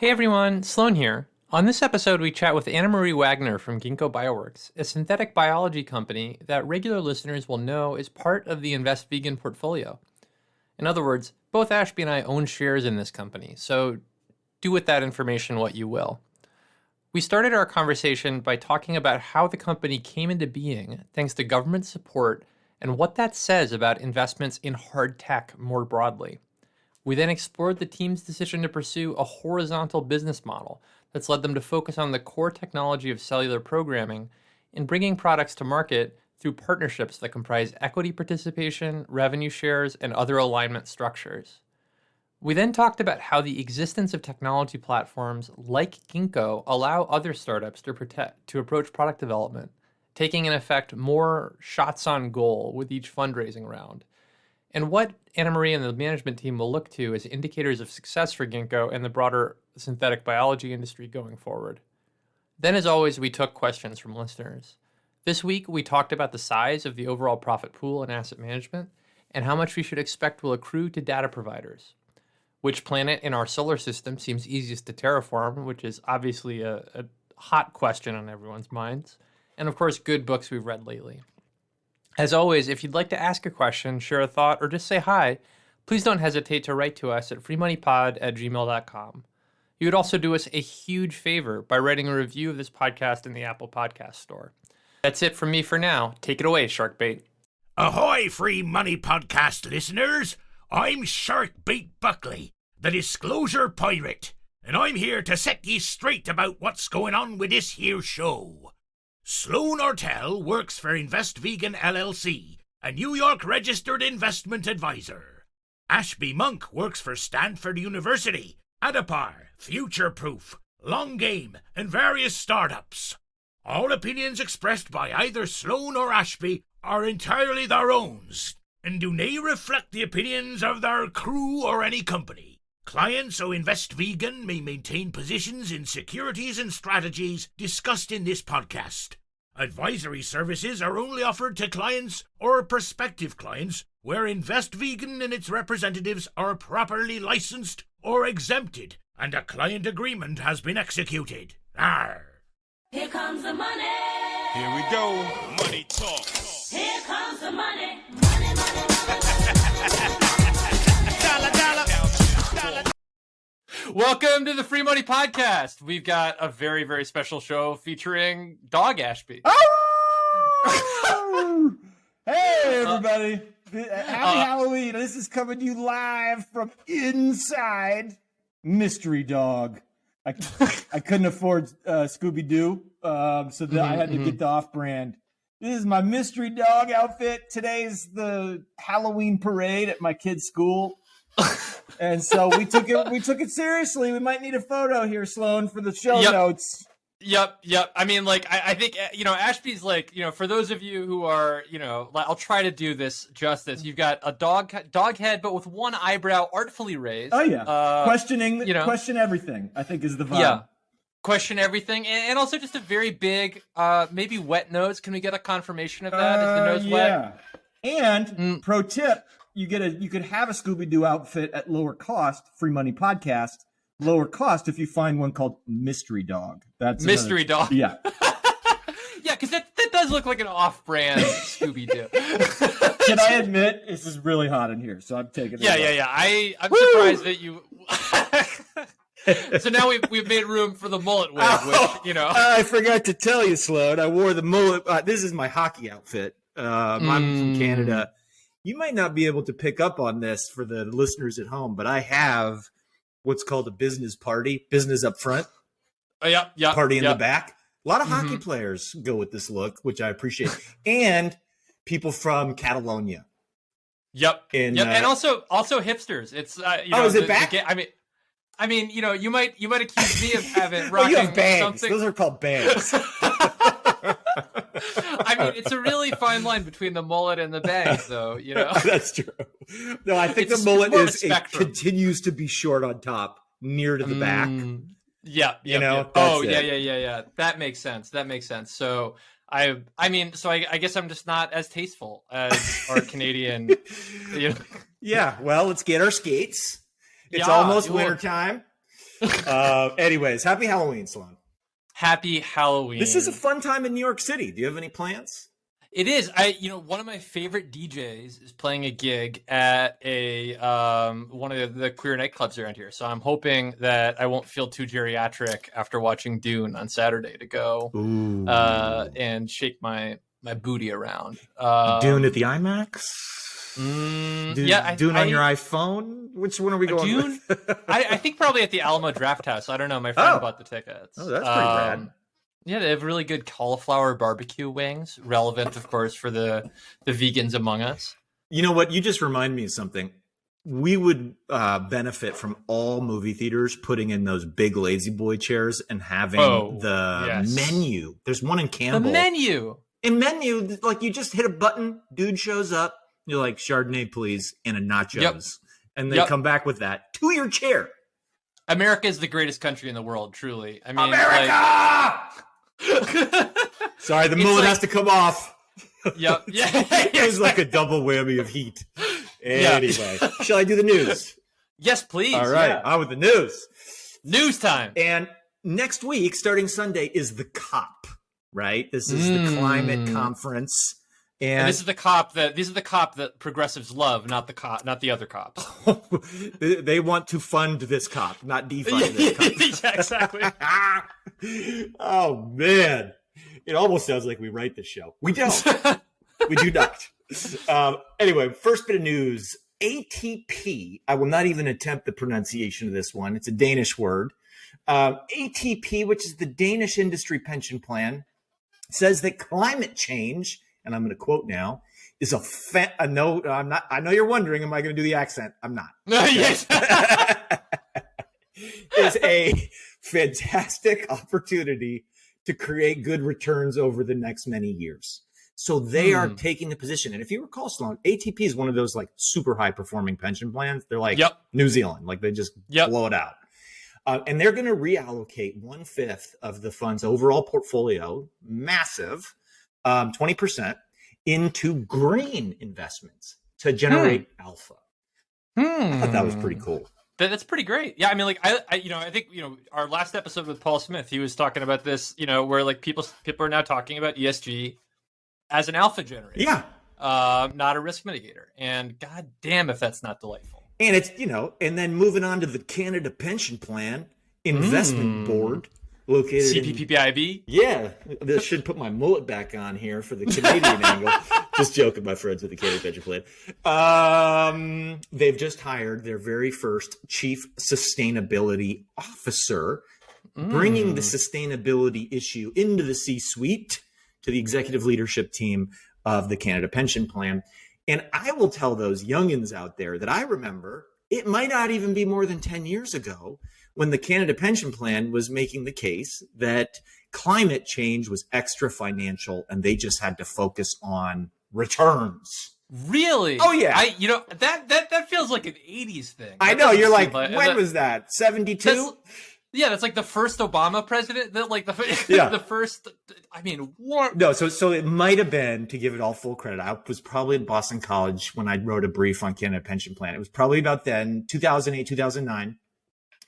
Hey everyone, Sloane here. On this episode, we chat with Anna Marie Wagner from Gingko Bioworks, a synthetic biology company that regular listeners will know is part of the Invest Vegan portfolio. In other words, both Ashby and I own shares in this company, so do with that information what you will. We started our conversation by talking about how the company came into being thanks to government support and what that says about investments in hard tech more broadly. We then explored the team's decision to pursue a horizontal business model that's led them to focus on the core technology of cellular programming and bringing products to market through partnerships that comprise equity participation, revenue shares, and other alignment structures. We then talked about how the existence of technology platforms like Ginkgo allow other startups to approach product development, taking in effect more shots on goal with each fundraising round, and what Anna Marie and the management team will look to as indicators of success for Ginkgo and the broader synthetic biology industry going forward. Then, as always, we took questions from listeners. This week, we talked about the size of the overall profit pool in asset management and how much we should expect will accrue to data providers. Which planet in our solar system seems easiest to terraform, which is obviously a hot question on everyone's minds. And of course, good books we've read lately. As always, if you'd like to ask a question, share a thought, or just say hi, please don't hesitate to write to us at freemoneypod@gmail.com. You would also do us a huge favor by writing a review of this podcast in the Apple Podcast Store. That's it from me for now. Take it away, Sharkbait. Ahoy, Free Money Podcast listeners! I'm Sharkbait Buckley, the Disclosure Pirate, and I'm here to set ye straight about what's going on with this here show. Sloane Ortel works for Invest Vegan LLC, a New York registered investment advisor. Ashby Monk works for Stanford University, Adapar, Future Proof, Long Game, and various startups. All opinions expressed by either Sloane or Ashby are entirely their own, and do not reflect the opinions of their crew or any company. Clients who Invest Vegan may maintain positions in securities and strategies discussed in this podcast. Advisory services are only offered to clients or prospective clients where Invest Vegan and its representatives are properly licensed or exempted and a client agreement has been executed. Arr! Here comes the money. Here we go. Money talk. Here comes the money. Money, money, money, money. Dollar, dollar. Welcome to the Free Money Podcast. We've got a very, very special show featuring Dog Ashby. Oh! Hey, everybody. Happy Halloween. This is coming to you live from inside Mystery Dog. I couldn't afford Scooby-Doo, so I had to get the off-brand. This is my Mystery Dog outfit. Today's the Halloween parade at my kid's school. And so we took it seriously. We might need a photo here, Sloane, for the show notes. Yep. I mean, I think, Ashby's for those of you who are, I'll try to do this justice. You've got a dog head, but with one eyebrow artfully raised. Oh, yeah. Question everything, I think, is the vibe. Yeah. Question everything. And also just a very big, maybe wet nose. Can we get a confirmation of that? Is the nose wet? And pro tip, you could have a Scooby-Doo outfit at lower cost, Free Money Podcast, lower cost if you find one called Mystery Dog. That's Mystery Dog. Yeah. Yeah, because that does look like an off-brand Scooby-Doo. Can I admit, this is really hot in here, so I'm taking it. Yeah. I'm surprised that you... So now we've made room for the mullet wig, which, I forgot to tell you, Sloane. I wore the mullet. This is my hockey outfit. I'm from Canada. You might not be able to pick up on this for the listeners at home, but I have what's called a business party, business up front, party in the back. A lot of hockey players go with this look, which I appreciate, and people from Catalonia. Yep. And also hipsters. It's is it back? I mean, you might accuse me of having rocking you have bangs. something. Those are called bangs. I mean, it's a really fine line between the mullet and the bangs, though. That's true. No, I think the mullet continues to be short on top, near to the back. Yeah. Yeah. That makes sense. So I guess I'm just not as tasteful as our Canadian. Yeah. Well, let's get our skates. It's almost wintertime. Anyways, happy Halloween, Sloane. Happy Halloween. This is a fun time in New York City. Do you have any plans? It is. One of my favorite DJs is playing a gig at a one of the queer nightclubs around here. So I'm hoping that I won't feel too geriatric after watching Dune on Saturday to go and shake my booty around. Dune at the IMAX? Dune on your iPhone? Which one are we going Dune? with? I think probably at the Alamo Draft House. I don't know. My friend bought the tickets. Oh, that's pretty rad. Yeah, they have really good cauliflower barbecue wings, relevant, of course, for the vegans among us. You know what? You just remind me of something. We would benefit from all movie theaters putting in those big lazy boy chairs and having the menu. There's one in Campbell. The menu. In menu, like you just hit a button, dude shows up, you're like, Chardonnay, please, and a nachos. Yep. And they come back with that to your chair. America is the greatest country in the world, truly. I mean, America! Sorry, the mullet has to come off. Yep. Yeah. It was like a double whammy of heat. Anyway, shall I do the news? Yes, please. All right, on with the news. News time. And next week, starting Sunday, is the COP, right? This is the climate conference. And these are the cop that progressives love, not the other cops. They want to fund this cop, not defund this cop. Yeah, exactly. Oh man, it almost sounds like we write this show. We don't. We do not. Anyway, first bit of news: ATP. I will not even attempt the pronunciation of this one. It's a Danish word. ATP, which is the Danish Industry Pension Plan, says that climate change, and I'm going to quote now, is no, I'm not. I know you're wondering, am I going to do the accent? I'm not. Yes. Is a fantastic opportunity to create good returns over the next many years. So they are taking a position. And if you recall, Sloane, ATP is one of those like super high performing pension plans. They're like New Zealand, like they just blow it out. And they're going to reallocate 1/5 of the fund's overall portfolio, massive, 20%, into green investments to generate alpha. I thought that was pretty cool. That's pretty great. Yeah, I mean, like I think our last episode with Paul Smith, he was talking about this, where like people are now talking about ESG as an alpha generator. Yeah. Not a risk mitigator. And god damn if that's not delightful. And it's, and then moving on to the Canada Pension Plan Investment Board located CPPIB. Yeah. This should put my mullet back on here for the Canadian angle. Just joking, my friends with the Canada Pension Plan. They've just hired their very first chief sustainability officer, bringing the sustainability issue into the C-suite to the executive leadership team of the Canada Pension Plan. And I will tell those youngins out there that I remember, it might not even be more than 10 years ago when the Canada Pension Plan was making the case that climate change was extra financial and they just had to focus on returns. Really? Oh yeah. That feels like an 80s thing. I know. You're like, when was that? 72? Yeah, that's like the first Obama president. The first. I mean, what? No, so it might have been, to give it all full credit, I was probably at Boston College when I wrote a brief on Canada Pension Plan. It was probably about then, 2008, 2009.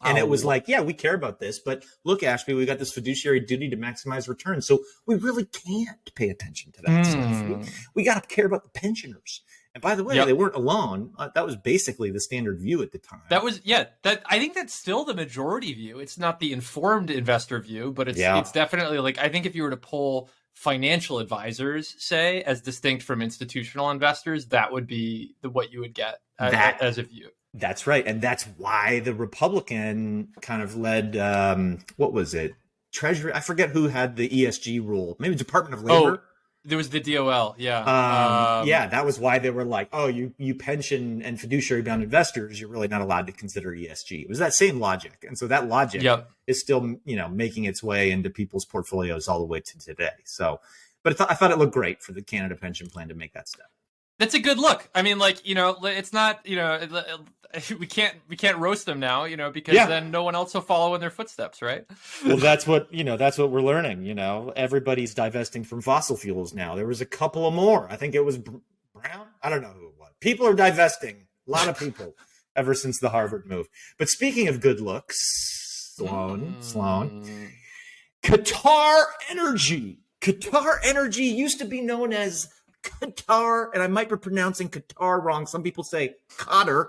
And it was like, yeah, we care about this, but look, Ashby, we got this fiduciary duty to maximize returns. So we really can't pay attention to that stuff. We got to care about the pensioners. And by the way, they weren't alone. That was basically the standard view at the time. That was, I think that's still the majority view. It's not the informed investor view, but it's definitely like, I think if you were to poll financial advisors, say, as distinct from institutional investors, that would be what you would get as a view. That's right. And that's why the Republican kind of led, what was it? Treasury. I forget who had the ESG rule. Maybe Department of Labor. There was the DOL. Yeah. That was why they were like, oh, you pension and fiduciary bound investors, you're really not allowed to consider ESG. It was that same logic. And so that logic is still, making its way into people's portfolios all the way to today. So, but I thought it looked great for the Canada Pension Plan to make that step. That's a good look. I mean, like, it's not, we can't roast them now, because then no one else will follow in their footsteps, right? Well, that's what we're learning, everybody's divesting from fossil fuels now. There was a couple of more. I think it was Brown. I don't know who it was. People are divesting. A lot of people ever since the Harvard move. But speaking of good looks, Sloane. Qatar Energy. Qatar Energy used to be known as Qatar, and I might be pronouncing Qatar wrong. Some people say Qatar.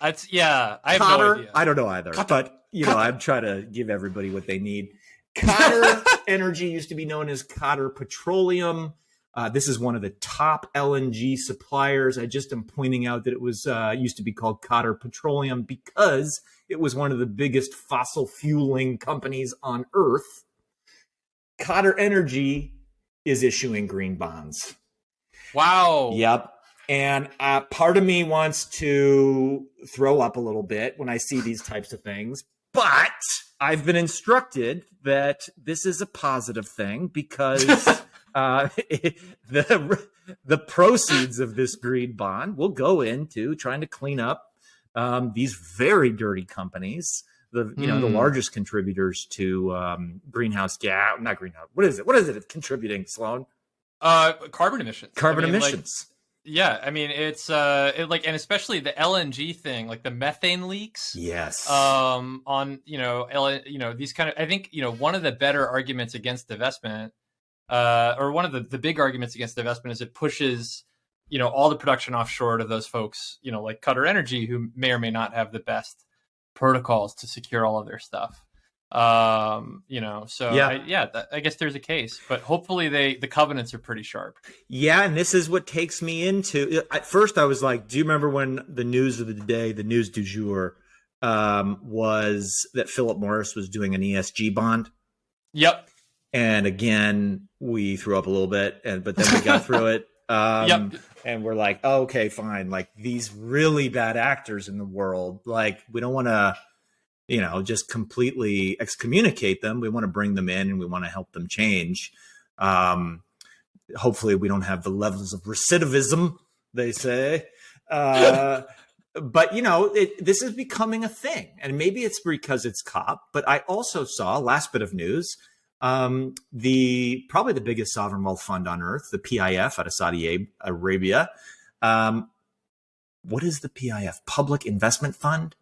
I have Qatar. no idea. I don't know either, but I'm trying to give everybody what they need. Qatar Energy used to be known as Qatar Petroleum. This is one of the top LNG suppliers. I just am pointing out that it was used to be called Qatar Petroleum because it was one of the biggest fossil fueling companies on Earth. Qatar Energy is issuing green bonds. Wow. Yep. And part of me wants to throw up a little bit when I see these types of things. But I've been instructed that this is a positive thing because the proceeds of this green bond will go into trying to clean up these very dirty companies, the largest contributors to greenhouse gas. Not greenhouse. What is it? What is it contributing, Sloane? Carbon emissions. Emissions. Yeah, I mean it's and especially the LNG thing, like the methane leaks. Yes. On these kind of, I think one of the better arguments against divestment, or one of the big arguments against divestment is it pushes all the production offshore to those folks, like Qatar Energy, who may or may not have the best protocols to secure all of their stuff. I guess there's a case, but hopefully the covenants are pretty sharp. Yeah, and this is what takes me into. At first, I was like, do you remember when the news of the day, the news du jour, was that Philip Morris was doing an ESG bond? Yep. And again, we threw up a little bit, but then we got through it. Yep. And we're like, oh, okay, fine. Like these really bad actors in the world, like we don't want to, just completely excommunicate them. We want to bring them in and we want to help them change. Hopefully we don't have the levels of recidivism, they say. But, this is becoming a thing. And maybe it's because it's COP. But I also saw, last bit of news, probably the biggest sovereign wealth fund on earth, the PIF out of Saudi Arabia. What is the PIF? Public Investment Fund?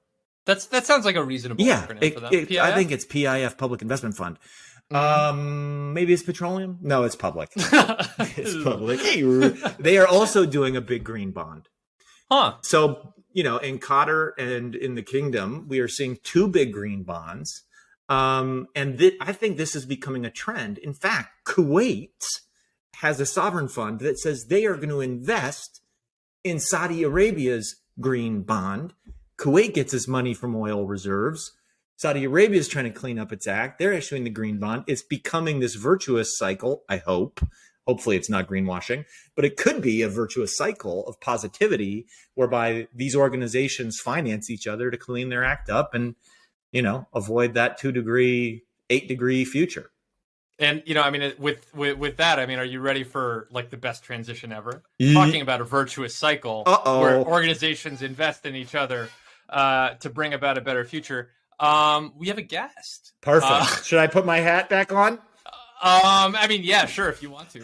That sounds like a reasonable acronym for them. I think it's PIF, Public Investment Fund. Maybe it's petroleum? No, it's public. It's public. They are also doing a big green bond. Huh. So, in Qatar and in the kingdom, we are seeing two big green bonds. I think this is becoming a trend. In fact, Kuwait has a sovereign fund that says they are going to invest in Saudi Arabia's green bond. Kuwait gets its money from oil reserves. Saudi Arabia is trying to clean up its act. They're issuing the green bond. It's becoming this virtuous cycle, I hope. Hopefully it's not greenwashing, but it could be a virtuous cycle of positivity whereby these organizations finance each other to clean their act up and, avoid that 2-degree, 8-degree future. And, with that, are you ready for like the best transition ever? Talking about a virtuous cycle where organizations invest in each other to bring about a better future. We have a guest. Perfect. Should I put my hat back on? Yeah, sure, if you want to.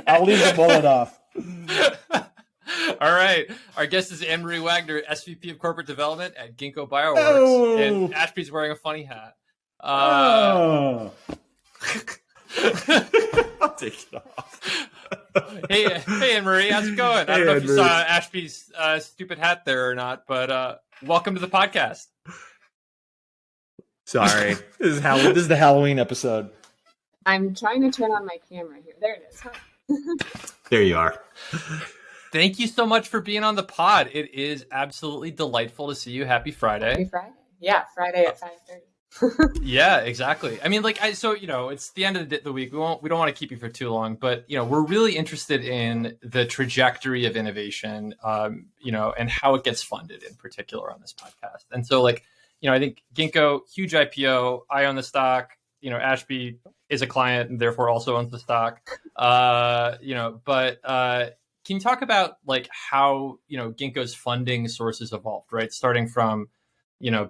I'll leave the bullet off. All right. Our guest is Anne Marie Wagner, SVP of Corporate Development at Ginkgo BioWorks. And Ashby's wearing a funny hat. I'll take it off. Hey, Anne Marie, how's it going? I don't know if you saw Ashby's stupid hat there or not, but welcome to the podcast. Sorry, this is the Halloween episode. I'm trying to turn on my camera here. There it is. Huh? There you are. Thank you so much for being on the pod. It is absolutely delightful to see you. Happy Friday. Happy Friday. Yeah, Friday at 5:30. Yeah, exactly. It's the end of the week. We don't want to keep you for too long, but we're really interested in the trajectory of innovation, and how it gets funded in particular on this podcast. And so, I think Ginkgo, huge IPO. I own the stock. Ashby is a client and therefore also owns the stock. Can you talk about how Ginkgo's funding sources evolved, right? Starting from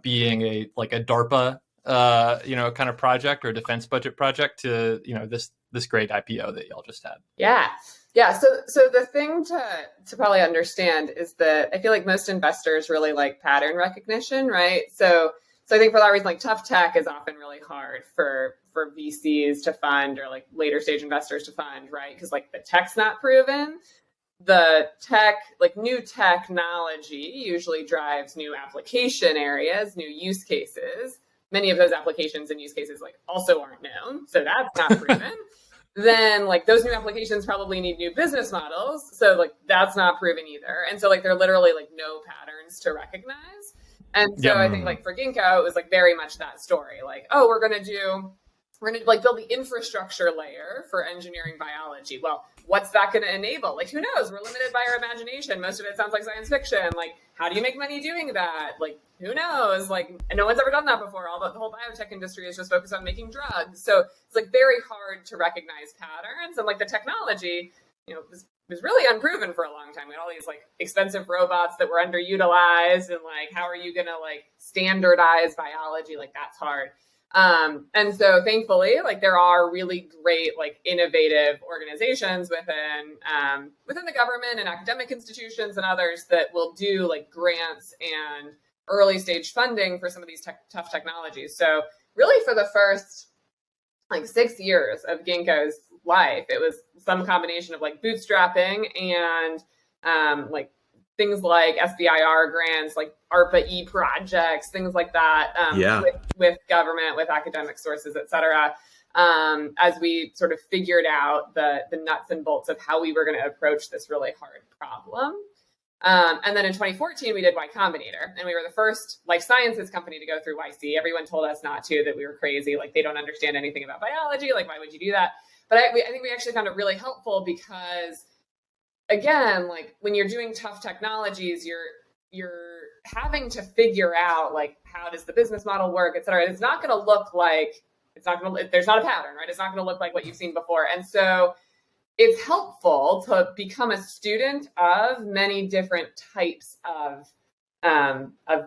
being a DARPA kind of project or defense budget project to this great IPO that y'all just had. Yeah. So the thing to probably understand is that I feel like most investors really like pattern recognition, right? So So I think for that reason, like tough tech is often really hard for VCs to fund or like later stage investors to fund, right? Because like the tech's not proven. The tech, like new technology usually drives new application areas, new use cases. Many of those applications and use cases like also aren't known. So that's not proven. Then like those new applications probably need new business models. So like that's not proven either. And so like there are literally like no patterns to recognize. And so I think like for Ginkgo, it was like very much that story. Like, oh, we're going to like build the infrastructure layer for engineering biology. Well, what's that going to enable? Like, who knows? We're limited by our imagination. Most of it sounds like science fiction. Like, how do you make money doing that? Like, who knows? Like, and no one's ever done that before. The whole biotech industry is just focused on making drugs. So it's like very hard to recognize patterns. And like the technology, you know, was really unproven for a long time. We had all these like expensive robots that were underutilized, and like, how are you going to like standardize biology? Like, that's hard. And so thankfully, like there are really great, like innovative organizations within the government and academic institutions and others that will do like grants and early stage funding for some of these tough technologies. So really for the first like 6 years of Ginkgo's life, it was some combination of like bootstrapping and, like things like SBIR grants, like DARPA projects, things like that, with government, with academic sources, et cetera, as we sort of figured out the nuts and bolts of how we were going to approach this really hard problem. And then in 2014, we did Y Combinator, and we were the first life sciences company to go through YC. Everyone told us not to, that we were crazy, like they don't understand anything about biology, like why would you do that? But I think we actually found it really helpful because, again, like when you're doing tough technologies, you're having to figure out like how does the business model work, et cetera. It's not going to look like there's not a pattern, right? It's not going to look like what you've seen before, and so it's helpful to become a student of many different types of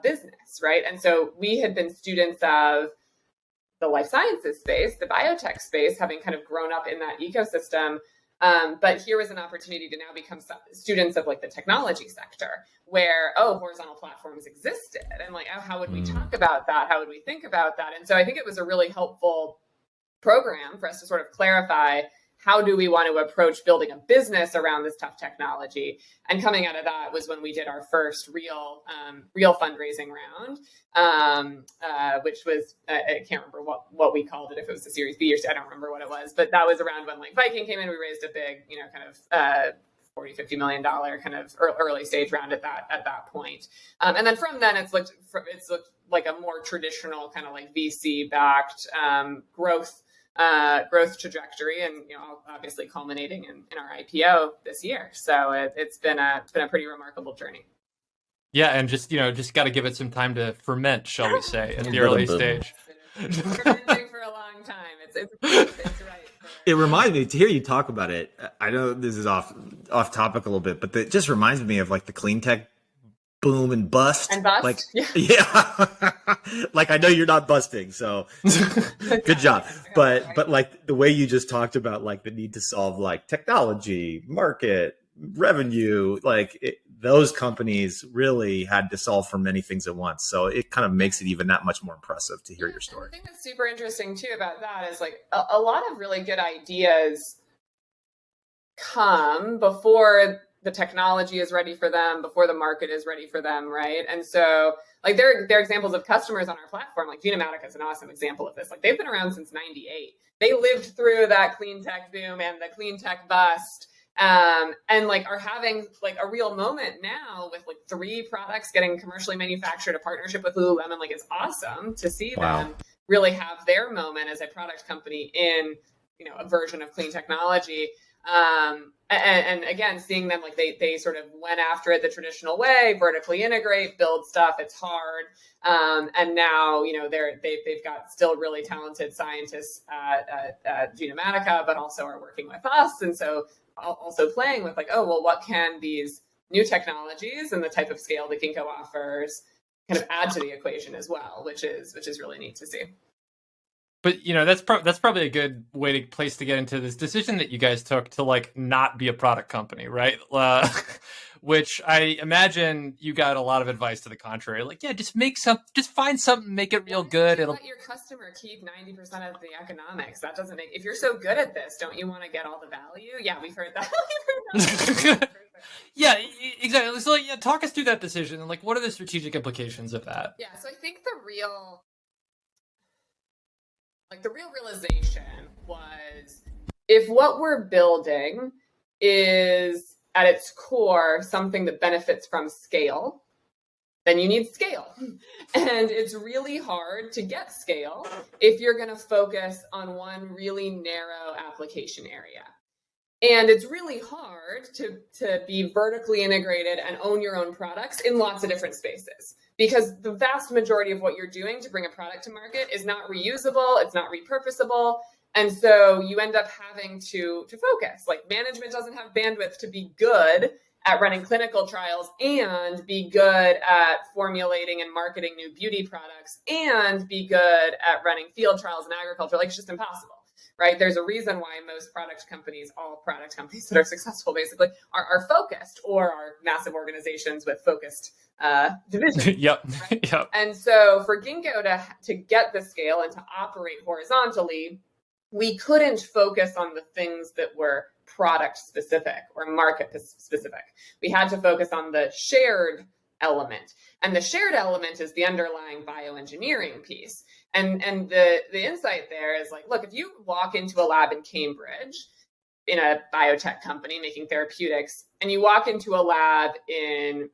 business, right? And so we had been students of the life sciences space, the biotech space, having kind of grown up in that ecosystem. But here was an opportunity to now become students of like the technology sector where, horizontal platforms existed. And like, how would we talk about that? How would we think about that? And so I think it was a really helpful program for us to sort of clarify, how do we want to approach building a business around this tough technology? And coming out of that was when we did our first real fundraising round, which was, I can't remember what we called it, if it was a Series B or I don't remember what it was, but that was around when like Viking came in. We raised a big, kind of $40-50 million kind of early stage round at that point. And then from then it's looked like a more traditional kind of like VC backed growth trajectory, and obviously culminating in our IPO this year. So it's been a pretty remarkable journey. Yeah, and just got to give it some time to ferment, shall we say, at the early stage. Fermenting for a long time. It's right. It reminds me to hear you talk about it. I know this is off topic a little bit, but it just reminds me of like the clean tech boom and bust. And bust? Like, yeah. Like, I know you're not busting, so good job. But like the way you just talked about like the need to solve like technology, market, revenue, like those companies really had to solve for many things at once. So it kind of makes it even that much more impressive to hear your story. The thing that's super interesting too about that is like a lot of really good ideas come before the technology is ready for them, before the market is ready for them, right? And so like there are examples of customers on our platform, like Genomatica is an awesome example of this. Like they've been around since '98. They lived through that clean tech boom and the clean tech bust, and like are having like a real moment now with like 3 products getting commercially manufactured, a partnership with Lululemon. Like it's awesome to see them really have their moment as a product company in a version of clean technology. And again, seeing them like they sort of went after it the traditional way, vertically integrate, build stuff. It's hard, and now they've got still really talented scientists at Genomatica, but also are working with us, and so also playing with like, what can these new technologies and the type of scale that Ginkgo offers kind of add to the equation as well, which is really neat to see. But that's probably a good place to get into this decision that you guys took to like not be a product company, right? which I imagine you got a lot of advice to the contrary. Like, yeah, just find something, make it real good. It'll let your customer keep 90% of the economics. That doesn't make, if you're so good at this, don't you want to get all the value? Yeah, we've heard that. Yeah, exactly. So, like, yeah, talk us through that decision and like, what are the strategic implications of that? Yeah, so I think the real realization was, if what we're building is at its core something that benefits from scale, then you need scale. And it's really hard to get scale if you're going to focus on one really narrow application area. And it's really hard to be vertically integrated and own your own products in lots of different spaces, because the vast majority of what you're doing to bring a product to market is not reusable, it's not repurposable. And so you end up having to focus. Like, management doesn't have bandwidth to be good at running clinical trials and be good at formulating and marketing new beauty products and be good at running field trials in agriculture. Like, it's just impossible. Right? There's a reason why most product companies, all product companies that are successful, basically, are focused, or are massive organizations with focused divisions. Yep. Right? Yep. And so for Ginkgo to get the scale and to operate horizontally, we couldn't focus on the things that were product specific or market specific. We had to focus on the shared element. And the shared element is the underlying bioengineering piece. And the insight there is like, look, if you walk into a lab in Cambridge, in a biotech company making therapeutics, and you walk into a lab in,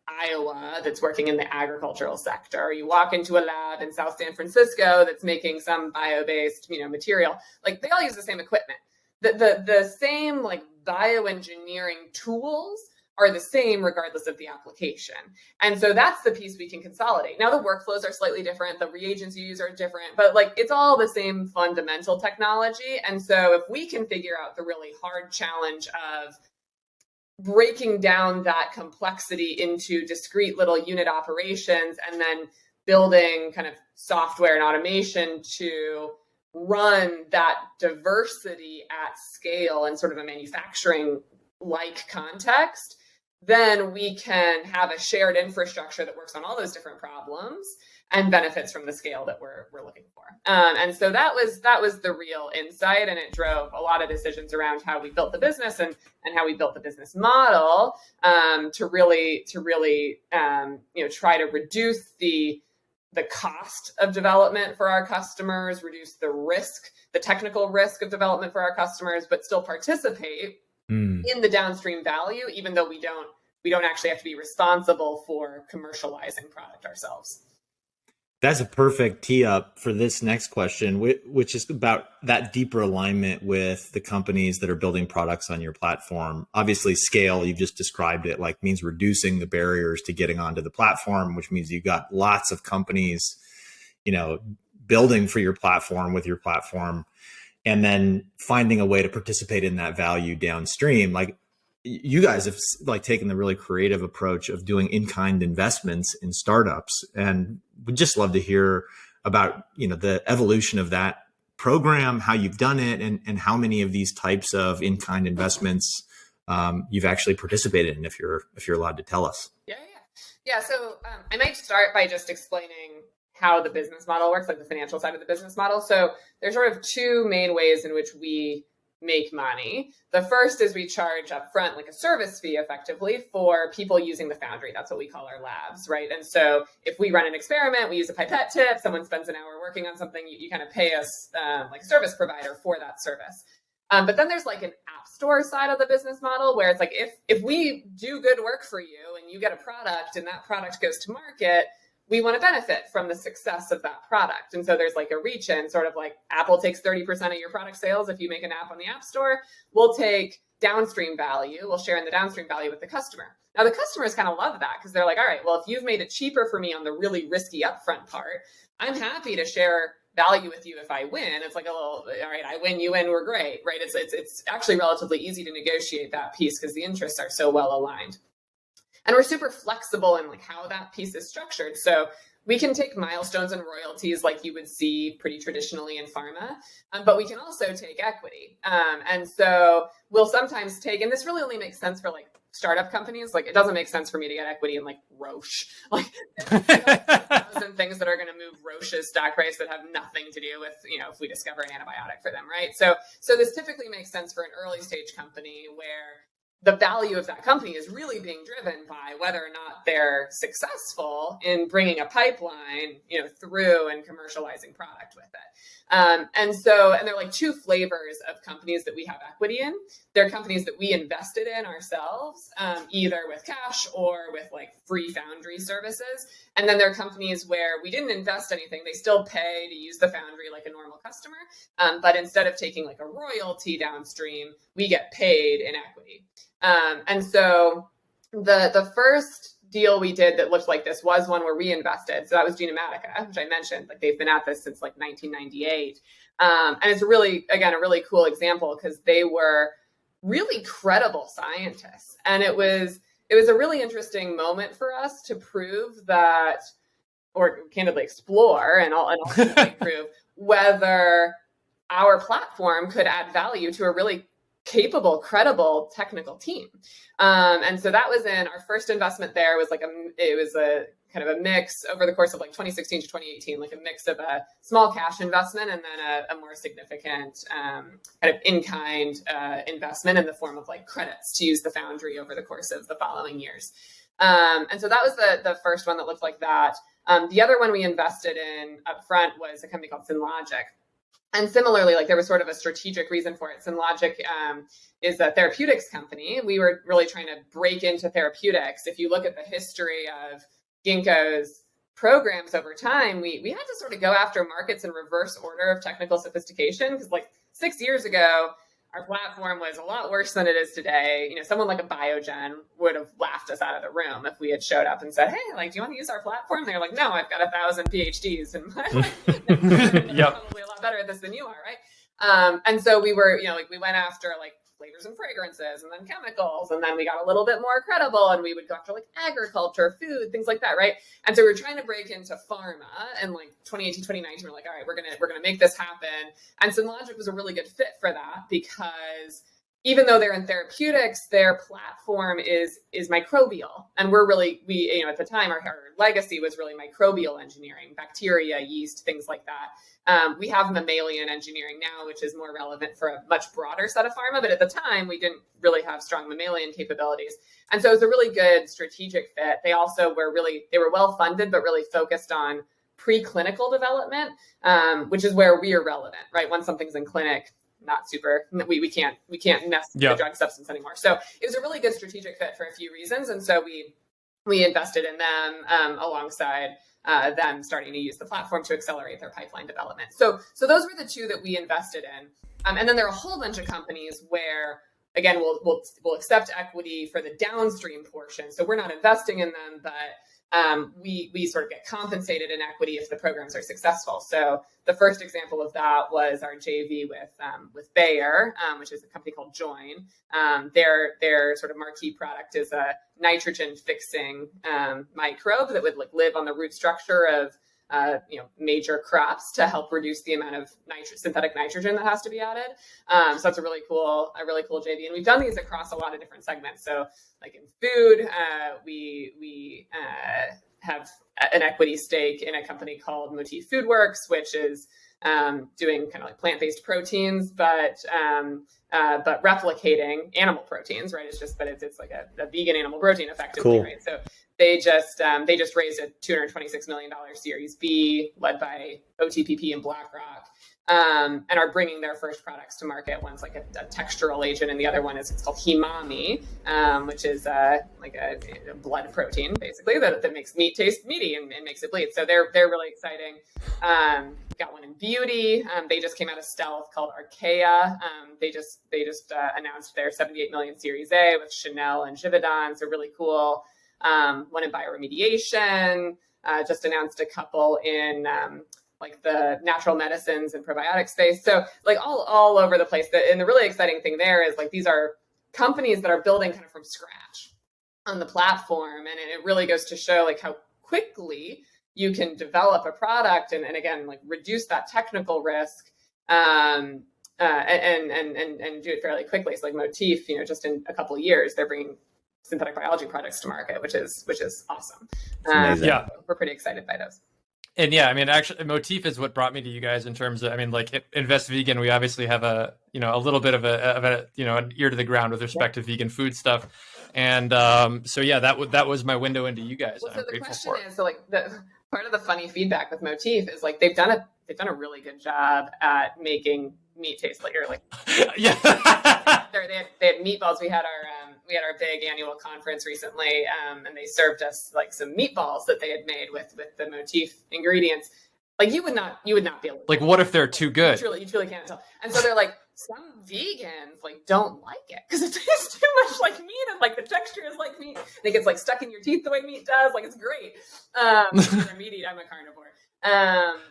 Iowa that's working in the agricultural sector, or you walk into a lab in South San Francisco that's making some bio-based, material, like, they all use the same equipment. The same like bioengineering tools are the same regardless of the application. And so that's the piece we can consolidate. Now, the workflows are slightly different, the reagents you use are different, but like, it's all the same fundamental technology. And so if we can figure out the really hard challenge of breaking down that complexity into discrete little unit operations and then building kind of software and automation to run that diversity at scale in sort of a manufacturing like context, then we can have a shared infrastructure that works on all those different problems and benefits from the scale that we're looking for. And so that was the real insight, and it drove a lot of decisions around how we built the business and how we built the business model to really try to reduce the cost of development for our customers, reduce the technical risk of development for our customers, but still participate in the downstream value, even though we don't actually have to be responsible for commercializing product ourselves. That's a perfect tee up for this next question, which is about that deeper alignment with the companies that are building products on your platform. Obviously, scale, you've just described it, like, means reducing the barriers to getting onto the platform, which means you've got lots of companies, building for your platform with your platform, and then finding a way to participate in that value downstream. Like, you guys have like taken the really creative approach of doing in-kind investments in startups, and we'd just love to hear about, the evolution of that program, how you've done it, and how many of these types of in-kind investments you've actually participated in, if you're allowed to tell us. Yeah. So I might start by just explaining how the business model works, like the financial side of the business model. So there's sort of two main ways in which we make money. The first is we charge up front, like a service fee effectively, for people using the foundry. That's what we call our labs, right? And so if we run an experiment, we use a pipette tip, someone spends an hour working on something, you kind of pay us like a service provider for that service. But then there's like an app store side of the business model where it's like, if we do good work for you and you get a product and that product goes to market, we want to benefit from the success of that product. And so there's like a reach in, sort of like Apple takes 30% of your product sales if you make an app on the App Store. We'll take downstream value. We'll share in the downstream value with the customer. Now, the customers kind of love that because they're like, all right, well, if you've made it cheaper for me on the really risky upfront part, I'm happy to share value with you if I win. It's like a little, all right, I win, you win, we're great, right? It's actually relatively easy to negotiate that piece because the interests are so well aligned. And we're super flexible in like how that piece is structured. So we can take milestones and royalties like you would see pretty traditionally in pharma, but we can also take equity. And so we'll sometimes take, and this really only makes sense for like startup companies. Like, it doesn't make sense for me to get equity in like Roche, like 1,000 things that are going to move Roche's stock price that have nothing to do with, if we discover an antibiotic for them, right? So this typically makes sense for an early stage company where the value of that company is really being driven by whether or not they're successful in bringing a pipeline, through and commercializing product with it. And there are like two flavors of companies that we have equity in. They're companies that we invested in ourselves, either with cash or with like free foundry services. And then there are companies where we didn't invest anything. They still pay to use the foundry like a normal customer. But instead of taking like a royalty downstream, we get paid in equity. And so the first deal we did that looked like this was one where we invested. So that was Genomatica, which I mentioned. Like, they've been at this since like 1998. And it's really, again, a really cool example because they were really credible scientists. And it was a really interesting moment for us to prove that, or candidly explore and ultimately prove whether our platform could add value to a really capable, credible technical team. And so that was in our first investment. There was it was a kind of a mix over the course of like 2016 to 2018, like a mix of a small cash investment and then a more significant kind of in-kind investment in the form of like credits to use the foundry over the course of the following years. And so that was the first one that looked like that. The other one we invested in upfront was a company called Synlogic. And similarly, like, there was sort of a strategic reason for it. Synlogic is a therapeutics company. We were really trying to break into therapeutics. If you look at the history of Ginkgo's programs over time, we had to sort of go after markets in reverse order of technical sophistication. Because like 6 years ago, our platform was a lot worse than it is today. Someone like a Biogen would have laughed us out of the room if we had showed up and said, "Hey, like, do you want to use our platform?" They're like, "No, I've got 1,000 PhDs and I'm Yep. probably a lot better at this than you are," right? And so we were, we went after like flavors and fragrances and then chemicals, and then we got a little bit more credible and we would go after like agriculture, food, things like that, right? And so we were trying to break into pharma, and like 2018, 2019, we're like, all right, we're gonna make this happen. And Synlogic was a really good fit for that because even though they're in therapeutics, their platform is microbial. And we at the time, our legacy was really microbial engineering, bacteria, yeast, things like that. We have mammalian engineering now, which is more relevant for a much broader set of pharma. But at the time, we didn't really have strong mammalian capabilities. And so it was a really good strategic fit. They also were well funded, but really focused on preclinical development, which is where we are relevant, right? Once something's in clinic, not super, we can't mess with the drug substance anymore. So it was a really good strategic fit for a few reasons. And so we invested in them alongside them starting to use the platform to accelerate their pipeline development. So those were the two that we invested in. And then there are a whole bunch of companies where, again, we'll accept equity for the downstream portion. So we're not investing in them, but we sort of get compensated in equity if the programs are successful. So the first example of that was our JV with Bayer, which is a company called Join. Their sort of marquee product is a nitrogen fixing microbe that would like live on the root structure of major crops to help reduce the amount of synthetic nitrogen that has to be added. So that's a really cool JV. And we've done these across a lot of different segments. So like in food, we have an equity stake in a company called Motif Foodworks, which is doing kind of like plant-based proteins, but replicating animal proteins, right? It's like a vegan animal protein effectively, right? So they just raised a $226 million Series B led by OTPP and BlackRock, and are bringing their first products to market. One's like a textural agent, and the other one it's called Himami, which is like a blood protein basically that makes meat taste meaty and makes it bleed. So they're really exciting. Got one in beauty. They just came out of stealth called Archaea. They just announced their 78 million Series A with Chanel and Givaudan. So really cool. One in bioremediation, just announced a couple in like the natural medicines and probiotic space. So like all over the place. And the really exciting thing there is like these are companies that are building kind of from scratch on the platform. And it really goes to show like how quickly you can develop a product and again, like reduce that technical risk and do it fairly quickly. So like Motif, just in a couple of years, they're bringing synthetic biology products to market, which is awesome. amazing. Yeah. We're pretty excited by those. And yeah, I mean, actually, Motif is what brought me to you guys in terms of, I mean, like Invest Vegan, we obviously have a little bit of a an ear to the ground with respect to vegan food stuff. And so yeah, that was my window into you guys. Well, And so I'm the grateful question for it. is, so like part of the funny feedback with Motif is like they've done a really good job at making meat taste like Yeah. they had meatballs. We had our big annual conference recently, and they served us like some meatballs that they had made with the Motif ingredients. Like you would not be able to, Like, what if they're too good? you truly can't tell. And so they're like, some vegans like don't like it because it tastes too much like meat, and like the texture is like meat. It gets like stuck in your teeth the way meat does. Like it's great. I'm a meat eater. I'm a carnivore.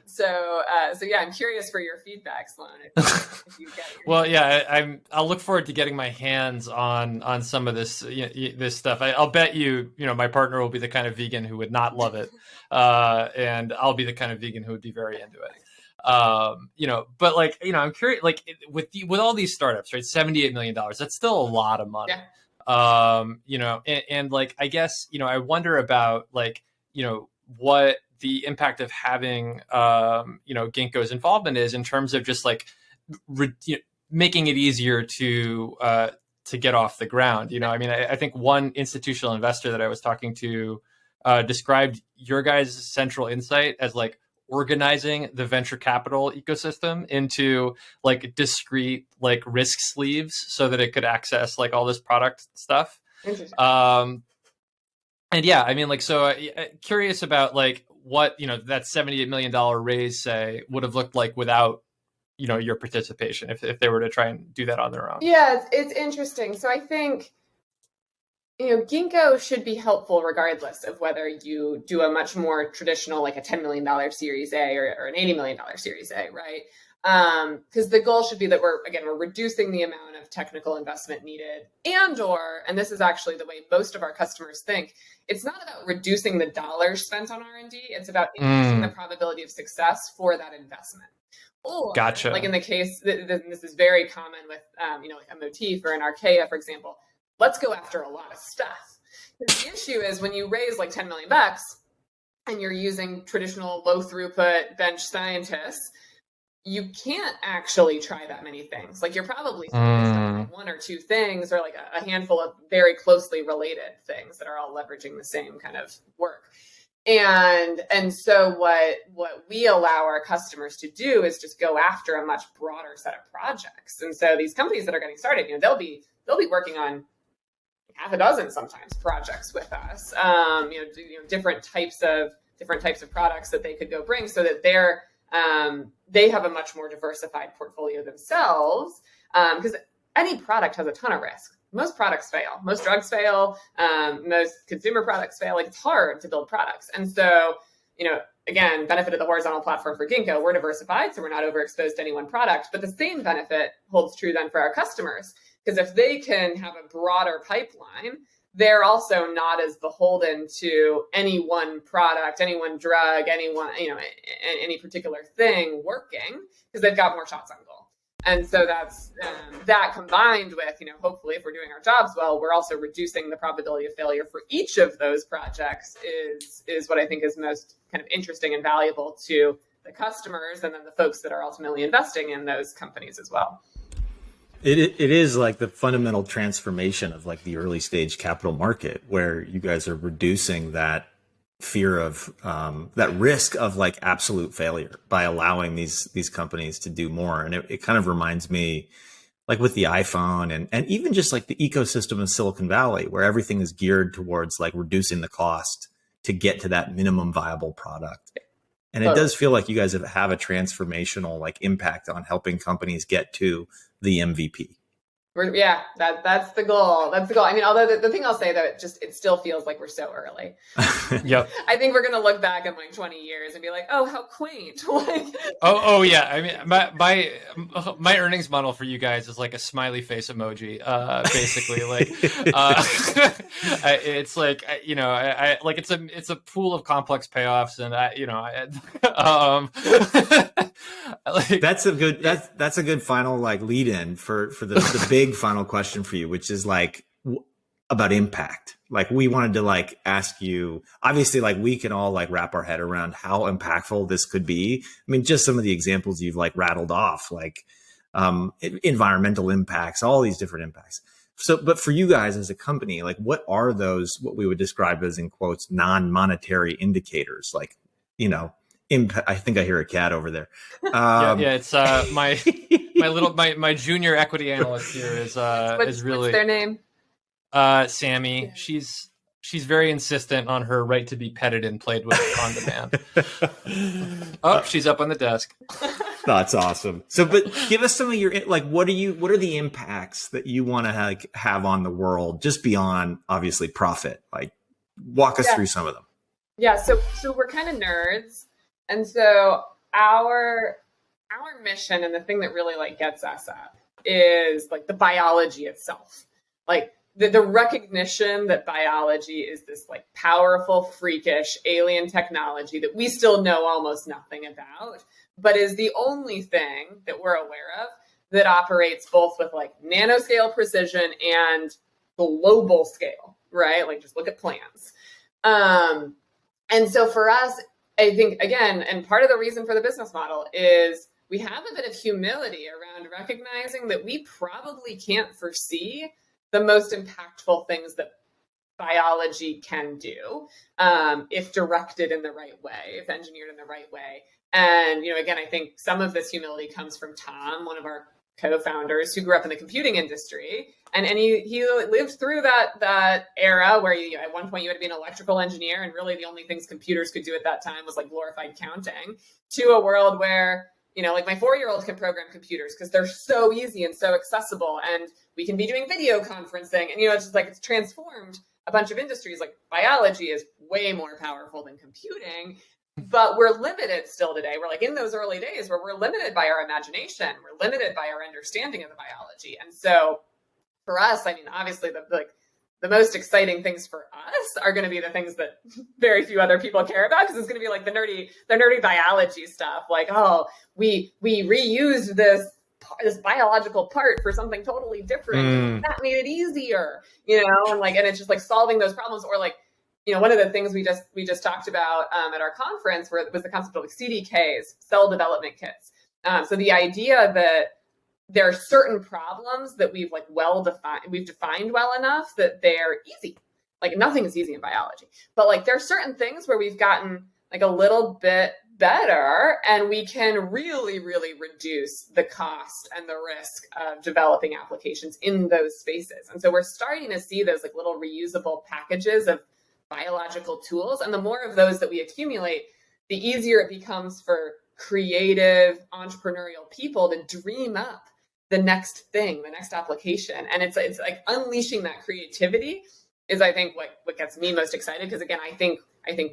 So yeah, I'm curious for your feedback, Sloane. If you get it. Well, yeah, I'll look forward to getting my hands on some of this this stuff. I'll bet my partner will be the kind of vegan who would not love it, and I'll be the kind of vegan who would be very into it. But like, I'm curious, like with all these startups, right? $78 million, that's still a lot of money. Yeah. And like, I guess, I wonder about like, what the impact of having, Ginkgo's involvement is in terms of just like making it easier to get off the ground. I mean, I think one institutional investor that I was talking to described your guys' central insight as like organizing the venture capital ecosystem into like discrete like risk sleeves so that it could access like all this product stuff. Interesting. And yeah, I mean, like, so curious about like what, that $78 million raise, say, would have looked like without, your participation if they were to try and do that on their own. Yeah, it's interesting. So I think, Ginkgo should be helpful regardless of whether you do a much more traditional, like a $10 million Series A or an $80 million Series A, right? Because the goal should be that we're reducing the amount of technical investment needed, and this is actually the way most of our customers think. It's not about reducing the dollars spent on R&D. It's about increasing the probability of success for that investment. Or, Gotcha. like in the case, this is very common with, like a Motif or an Archaea, for example. Let's go after a lot of stuff. The issue is when you raise like $10 million and you're using traditional low throughput bench scientists, you can't actually try that many things. Like you're probably focused on like one or two things, or like a handful of very closely related things that are all leveraging the same kind of work. And so what we allow our customers to do is just go after a much broader set of projects. And so these companies that are getting started, they'll be working on half a dozen sometimes projects with us. Different types of products that they could go bring, so that they have a much more diversified portfolio themselves. Because any product has a ton of risk. Most products fail. Most drugs fail. Most consumer products fail. Like it's hard to build products. And so, again, benefit of the horizontal platform for Ginkgo, we're diversified, so we're not overexposed to any one product. But the same benefit holds true then for our customers. Because if they can have a broader pipeline, they're also not as beholden to any one product, any one drug, any particular thing working, because they've got more shots on goal. And so that's that combined with, hopefully if we're doing our jobs well, we're also reducing the probability of failure for each of those projects is what I think is most kind of interesting and valuable to the customers, and then the folks that are ultimately investing in those companies as well. It is like the fundamental transformation of like the early stage capital market, where you guys are reducing that fear of that risk of like absolute failure by allowing these companies to do more. And it kind of reminds me, like with the iPhone and even just like the ecosystem of Silicon Valley, where everything is geared towards like reducing the cost to get to that minimum viable product. And it does feel like you guys have a transformational like impact on helping companies get to the MVP. That's the goal. That's the goal. I mean, although the thing I'll say, though, it still feels like we're so early. Yep. I think we're going to look back in like 20 years and be like, oh, how quaint. Like, oh yeah. I mean, my earnings model for you guys is like a smiley face emoji, basically. Like, it's like, I like it's a pool of complex payoffs, and like, that's a good final like lead in for the big final question for you, which is like, about impact. Like we wanted to like ask you, obviously, like we can all like wrap our head around how impactful this could be. I mean, just some of the examples you've like rattled off, like environmental impacts, all these different impacts. So, but for you guys as a company, like what are those, what we would describe as in quotes, non-monetary indicators? Like, you know, I think I hear a cat over there. Yeah, it's my my junior equity analyst here is really what's their name? Sammy. Yeah. She's very insistent on her right to be petted and played with on demand. Oh, she's up on the desk. That's awesome. So, but give us some of your, like, what are the impacts that you want to like have on the world just beyond obviously profit? Like walk us through some of them. Yeah. So we're kind of nerds. And so our mission and the thing that really like gets us up is like the biology itself. Like the recognition that biology is this like powerful, freakish alien technology that we still know almost nothing about, but is the only thing that we're aware of that operates both with like nanoscale precision and global scale, right? Like just look at plants. And so for us, I think, again, and part of the reason for the business model is we have a bit of humility around recognizing that we probably can't foresee the most impactful things that biology can do if directed in the right way, if engineered in the right way. And, you know, again, I think some of this humility comes from Tom, one of our co-founders who grew up in the computing industry. And he lived through that era where at one point you had to be an electrical engineer, and really the only things computers could do at that time was like glorified counting, to a world where, you know, like my 4-year-old can program computers because they're so easy and so accessible, and we can be doing video conferencing. And, you know, it's just like it's transformed a bunch of industries. Like biology is way more powerful than computing. But we're limited still today. We're like in those early days where we're limited by our imagination. We're limited by our understanding of the biology. And so for us, I mean, obviously the most exciting things for us are going to be the things that very few other people care about, because it's going to be like the nerdy biology stuff. Like, oh, we reused this biological part for something totally different. That made it easier, you know, and it's just like solving those problems. Or like, you know, one of the things we just talked about at our conference was the concept of like CDKs, cell development kits. So the idea that there are certain problems that we've defined well enough that they're easy. Like nothing is easy in biology, but like there are certain things where we've gotten like a little bit better, and we can really, really reduce the cost and the risk of developing applications in those spaces. And so we're starting to see those like little reusable packages of biological tools. And the more of those that we accumulate, the easier it becomes for creative entrepreneurial people to dream up the next thing, the next application. And it's like unleashing that creativity is, I think, what gets me most excited. Because again, I think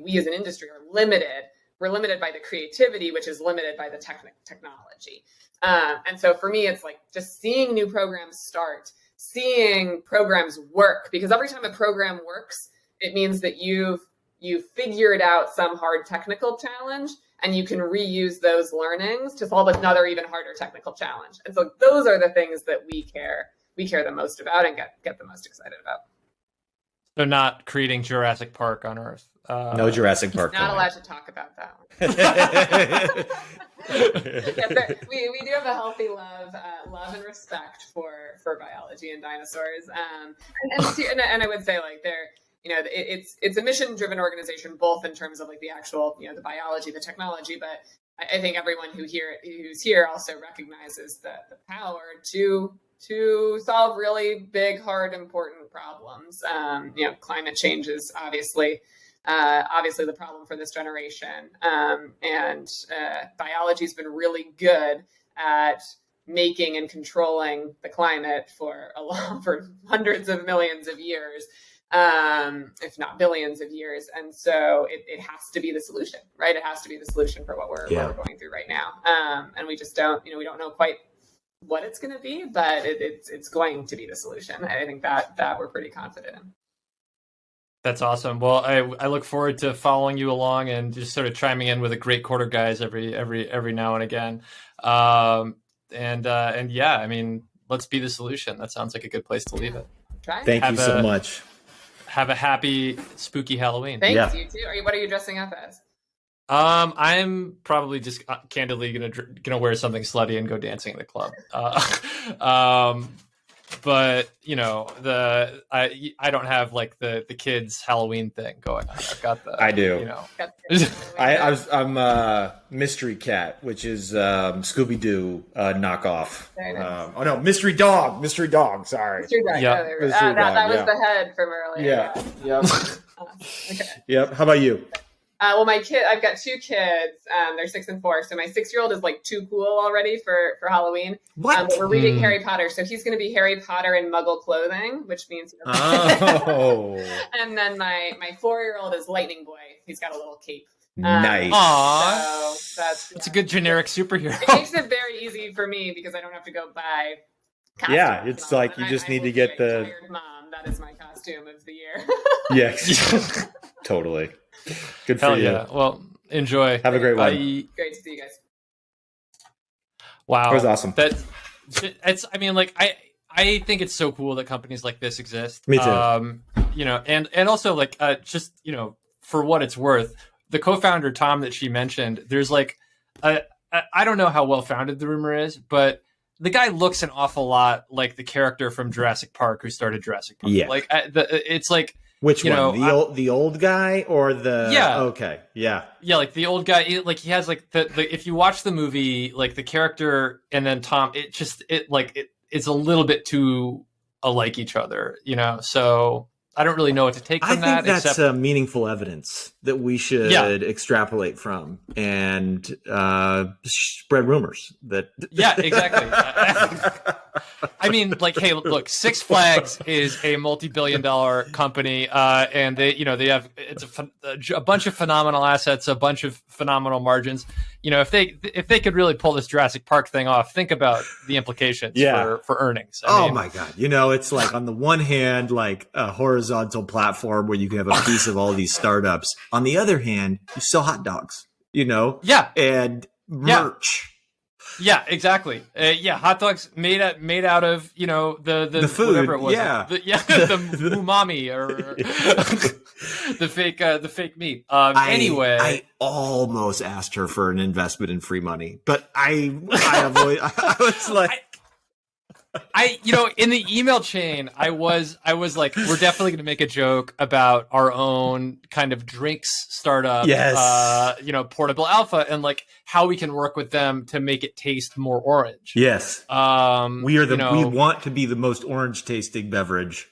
we as an industry are limited. We're limited by the creativity, which is limited by the technology. And so for me, it's like just seeing new programs start, seeing programs work, because every time a program works, it means that you've figured out some hard technical challenge, and you can reuse those learnings to solve another even harder technical challenge. And so those are the things that we care the most about and get the most excited about. So not creating Jurassic Park on Earth. No Jurassic Park. Not allowed to talk about that one. We do have a healthy love and respect for biology and dinosaurs. And I would say like it's a mission-driven organization, both in terms of like the actual, you know, the biology, the technology, but I think everyone who's here also recognizes the power to solve really big, hard, important problems. You know, climate change is obviously the problem for this generation, and biology's been really good at making and controlling the climate for hundreds of millions of years. If not billions of years. And so it has to be the solution, right? It has to be the solution for what we're going through right now. And we just don't know quite what it's going to be, but it's going to be the solution. I think that we're pretty confident in. That's awesome. Well, I look forward to following you along and just sort of chiming in with a great quarter guys every now and again. And yeah, I mean, let's be the solution. That sounds like a good place to leave it. Try. Thank Have you so a- much. Have a happy, spooky Halloween. Thanks, Yeah. you too. What are you dressing up as? I'm probably just candidly gonna wear something slutty and go dancing in the club. But you know, I don't have like the kids Halloween thing going on. I've got the I do. You know, I'm Mystery Cat, which is Scooby Doo knockoff. Very nice. Oh no, Mystery Dog. Sorry. Mystery Dog. Yeah. Oh, there we go. Mystery That Dog, was yeah. the head from earlier. Yeah. Yep. Okay. Yep. How about you? Well, I've got 2 kids. They're 6 and 4. So my 6-year-old is like too cool already for Halloween. What? But we're reading Harry Potter, so he's going to be Harry Potter in Muggle clothing, which means. Oh. And then my 4-year-old is Lightning Boy. He's got a little cape. Nice. Aw. So that's a good generic superhero. It makes it very easy for me because I don't have to go buy. Costumes Yeah, it's and all like that. you just I need will to get be a the- tired mom. That is my costume of the year. Yes. Totally. Good for Hell you. yeah. Well, enjoy. Have a great one. Bye. Great to see you guys. Wow, That was awesome. It's. I mean, like I think it's so cool that companies like this exist. Me too. You know, and also like just you know, for what it's worth, the co-founder Tom that she mentioned, there's like I don't know how well founded the rumor is, but the guy looks an awful lot like the character from Jurassic Park who started Jurassic Park. Yeah. Like it's like Which you one? know, The old guy or the? Yeah. Okay. Yeah. yeah, like the old guy. Like he has like the if you watch the movie, like the character and then Tom, it's a little bit too alike each other, you know. So I don't really know what to take I from think that. that's Except meaningful evidence that we should extrapolate from and spread rumors that. yeah, exactly. I mean, like, hey, look, Six Flags is a multi-billion-dollar company, and they have a bunch of phenomenal assets, a bunch of phenomenal margins. You know, if they could really pull this Jurassic Park thing off, think about the implications for earnings. I mean, My God. You know, it's like on the one hand, like a horizontal platform where you can have a piece of all these startups. On the other hand, you sell hot dogs, you know? Yeah. And merch. Yeah, exactly. Hot dogs made out of the food, whatever it was. yeah. The umami or the fake meat. Anyway, I almost asked her for an investment in free money, but I was like, in the email chain, I was like, we're definitely going to make a joke about our own kind of drinks startup, Yes. Portable Alpha, and like how we can work with them to make it taste more orange. yes, we are we want to be the most orange tasting beverage.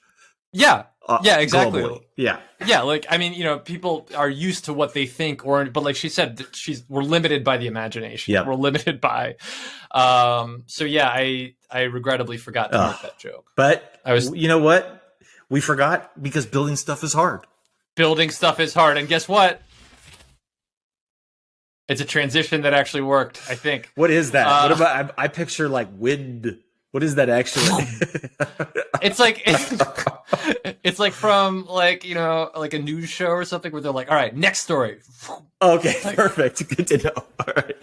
Yeah. Yeah, exactly. Globally. Yeah. Yeah, like I mean, people are used to what they think orange, but like she said, we're limited by the imagination. Yep. We're limited by so yeah, I regrettably forgot to make that joke. But you know what? We forgot because building stuff is hard. Building stuff is hard, and guess what? It's a transition that actually worked, I think. What is that? What about I picture like wind. What is that actually? It's like from like like a news show or something where they're like, all right, next story. Okay, perfect. Good to know. All right.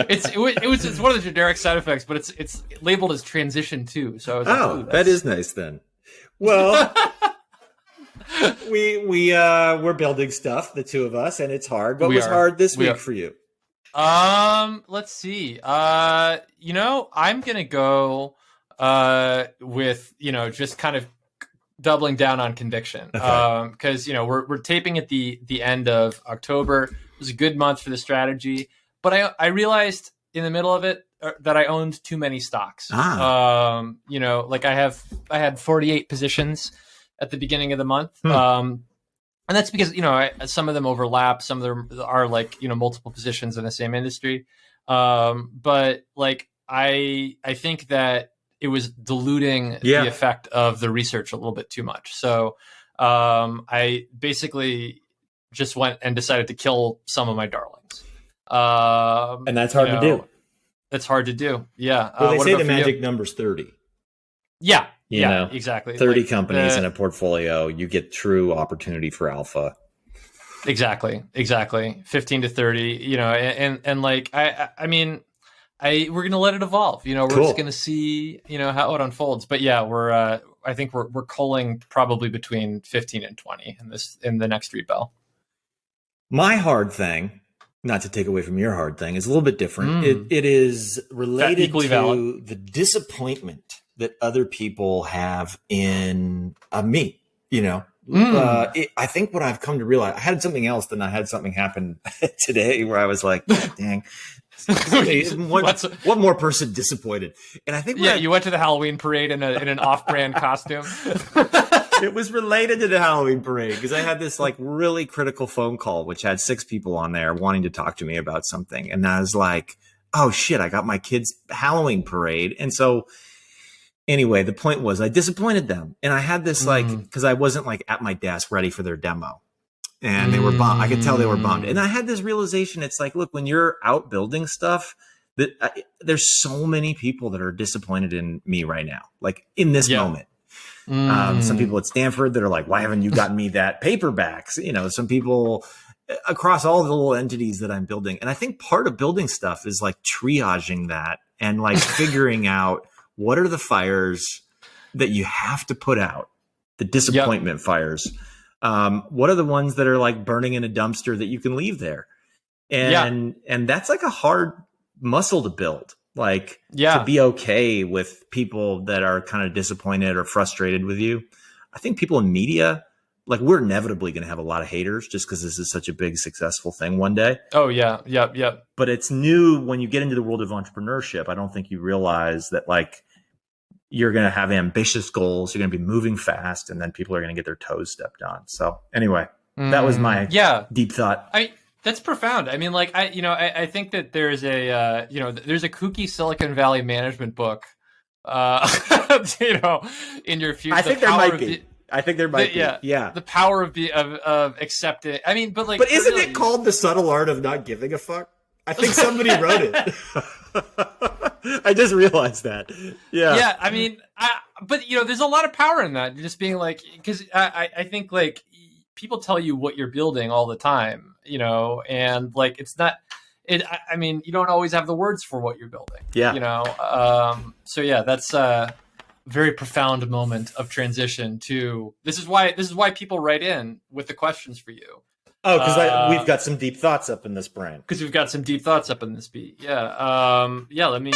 It's one of the generic side effects, but it's labeled as transition too. So I was like, ooh, that is nice then. Well, we're building stuff, the two of us, and it's hard. What was hard this week for you? Let's see. I'm gonna go with just kind of doubling down on conviction. Okay. Because we're taping at the end of October. It was a good month for the strategy, but I realized in the middle of it that I owned too many stocks. Like I had 48 positions at the beginning of the month. And that's because, some of them overlap. Some of them are like, multiple positions in the same industry. But like, I think that it was diluting the effect of the research a little bit too much. So I basically just went and decided to kill some of my darlings. And that's hard to do. It's hard to do. Yeah. Well, they what say about the for you? magic number's 30. Yeah. You yeah, know, exactly. 30 Like, companies in a portfolio, you get true opportunity for alpha. Exactly. 15 to 30, and like, I mean, we're gonna let it evolve. We're Cool. just gonna see, how it unfolds. But yeah, I think we're culling probably between 15 and 20 in the next rebel. My hard thing, not to take away from your hard thing, is a little bit different. It is related Equally to valid. the disappointment that other people have in me. I think what I've come to realize, I had something else, then I had something happen today where I was like, God dang, one more person disappointed. And I think you went to the Halloween parade in an off-brand costume. it was related to the Halloween parade because I had this like really critical phone call, which had 6 people on there wanting to talk to me about something. And I was like, oh shit, I got my kids' Halloween parade. And so anyway, the point was I disappointed them. And I had this because I wasn't like at my desk ready for their demo. And they were bummed. I could tell they were bummed. And I had this realization. It's like, look, when you're out building stuff, there's so many people that are disappointed in me right now, like in this moment. Some people at Stanford that are like, why haven't you gotten me that paperbacks? Some people across all the little entities that I'm building. And I think part of building stuff is like triaging that and like figuring out what are the fires that you have to put out, the disappointment fires. What are the ones that are like burning in a dumpster that you can leave there? And that's like a hard muscle to build. Like to be okay with people that are kind of disappointed or frustrated with you. I think people in media, like we're inevitably going to have a lot of haters just because this is such a big, successful thing one day. Oh yeah. Yep. But it's new when you get into the world of entrepreneurship. I don't think you realize that like you're going to have ambitious goals. You're going to be moving fast, and then people are going to get their toes stepped on. So anyway, that was my deep thought. That's profound. I mean, like I think that there's a there's a kooky Silicon Valley management book, in your future. I think there might be. Yeah. The power of accepting. I mean, but isn't it called The Subtle Art of Not Giving a Fuck? I think somebody wrote it. I just realized that. Yeah. Yeah. I mean, but there's a lot of power in that. Just being like, because I think like people tell you what you're building all the time, and like it's not. I mean, you don't always have the words for what you're building. Yeah. So yeah, that's a very profound moment of transition to. This is why people write in with the questions for you. Oh, because we've got some deep thoughts up in this brain. Because we've got some deep thoughts up in this beat. Yeah. Let me.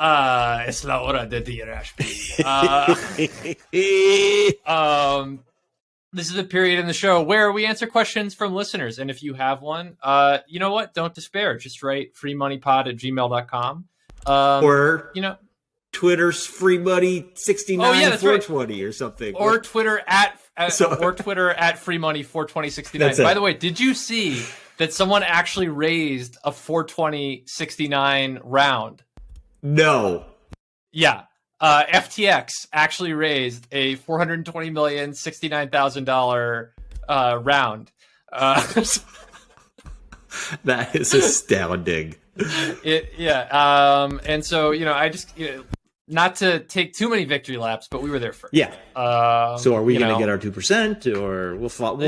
Es la hora de dir Ashby. This is a period in the show where we answer questions from listeners. And if you have one, you know what? Don't despair. Just write freemoneypod@gmail.com. Or, Twitter's freemoney69 420 or something. Or Twitter at freemoney42069. By the way, did you see that someone actually raised a 42069 round? No. Yeah. FTX actually raised a $420,069,000 round. That is astounding. And so, I just, not to take too many victory laps, but we were there first. Yeah. So are we going to get our 2% or we'll be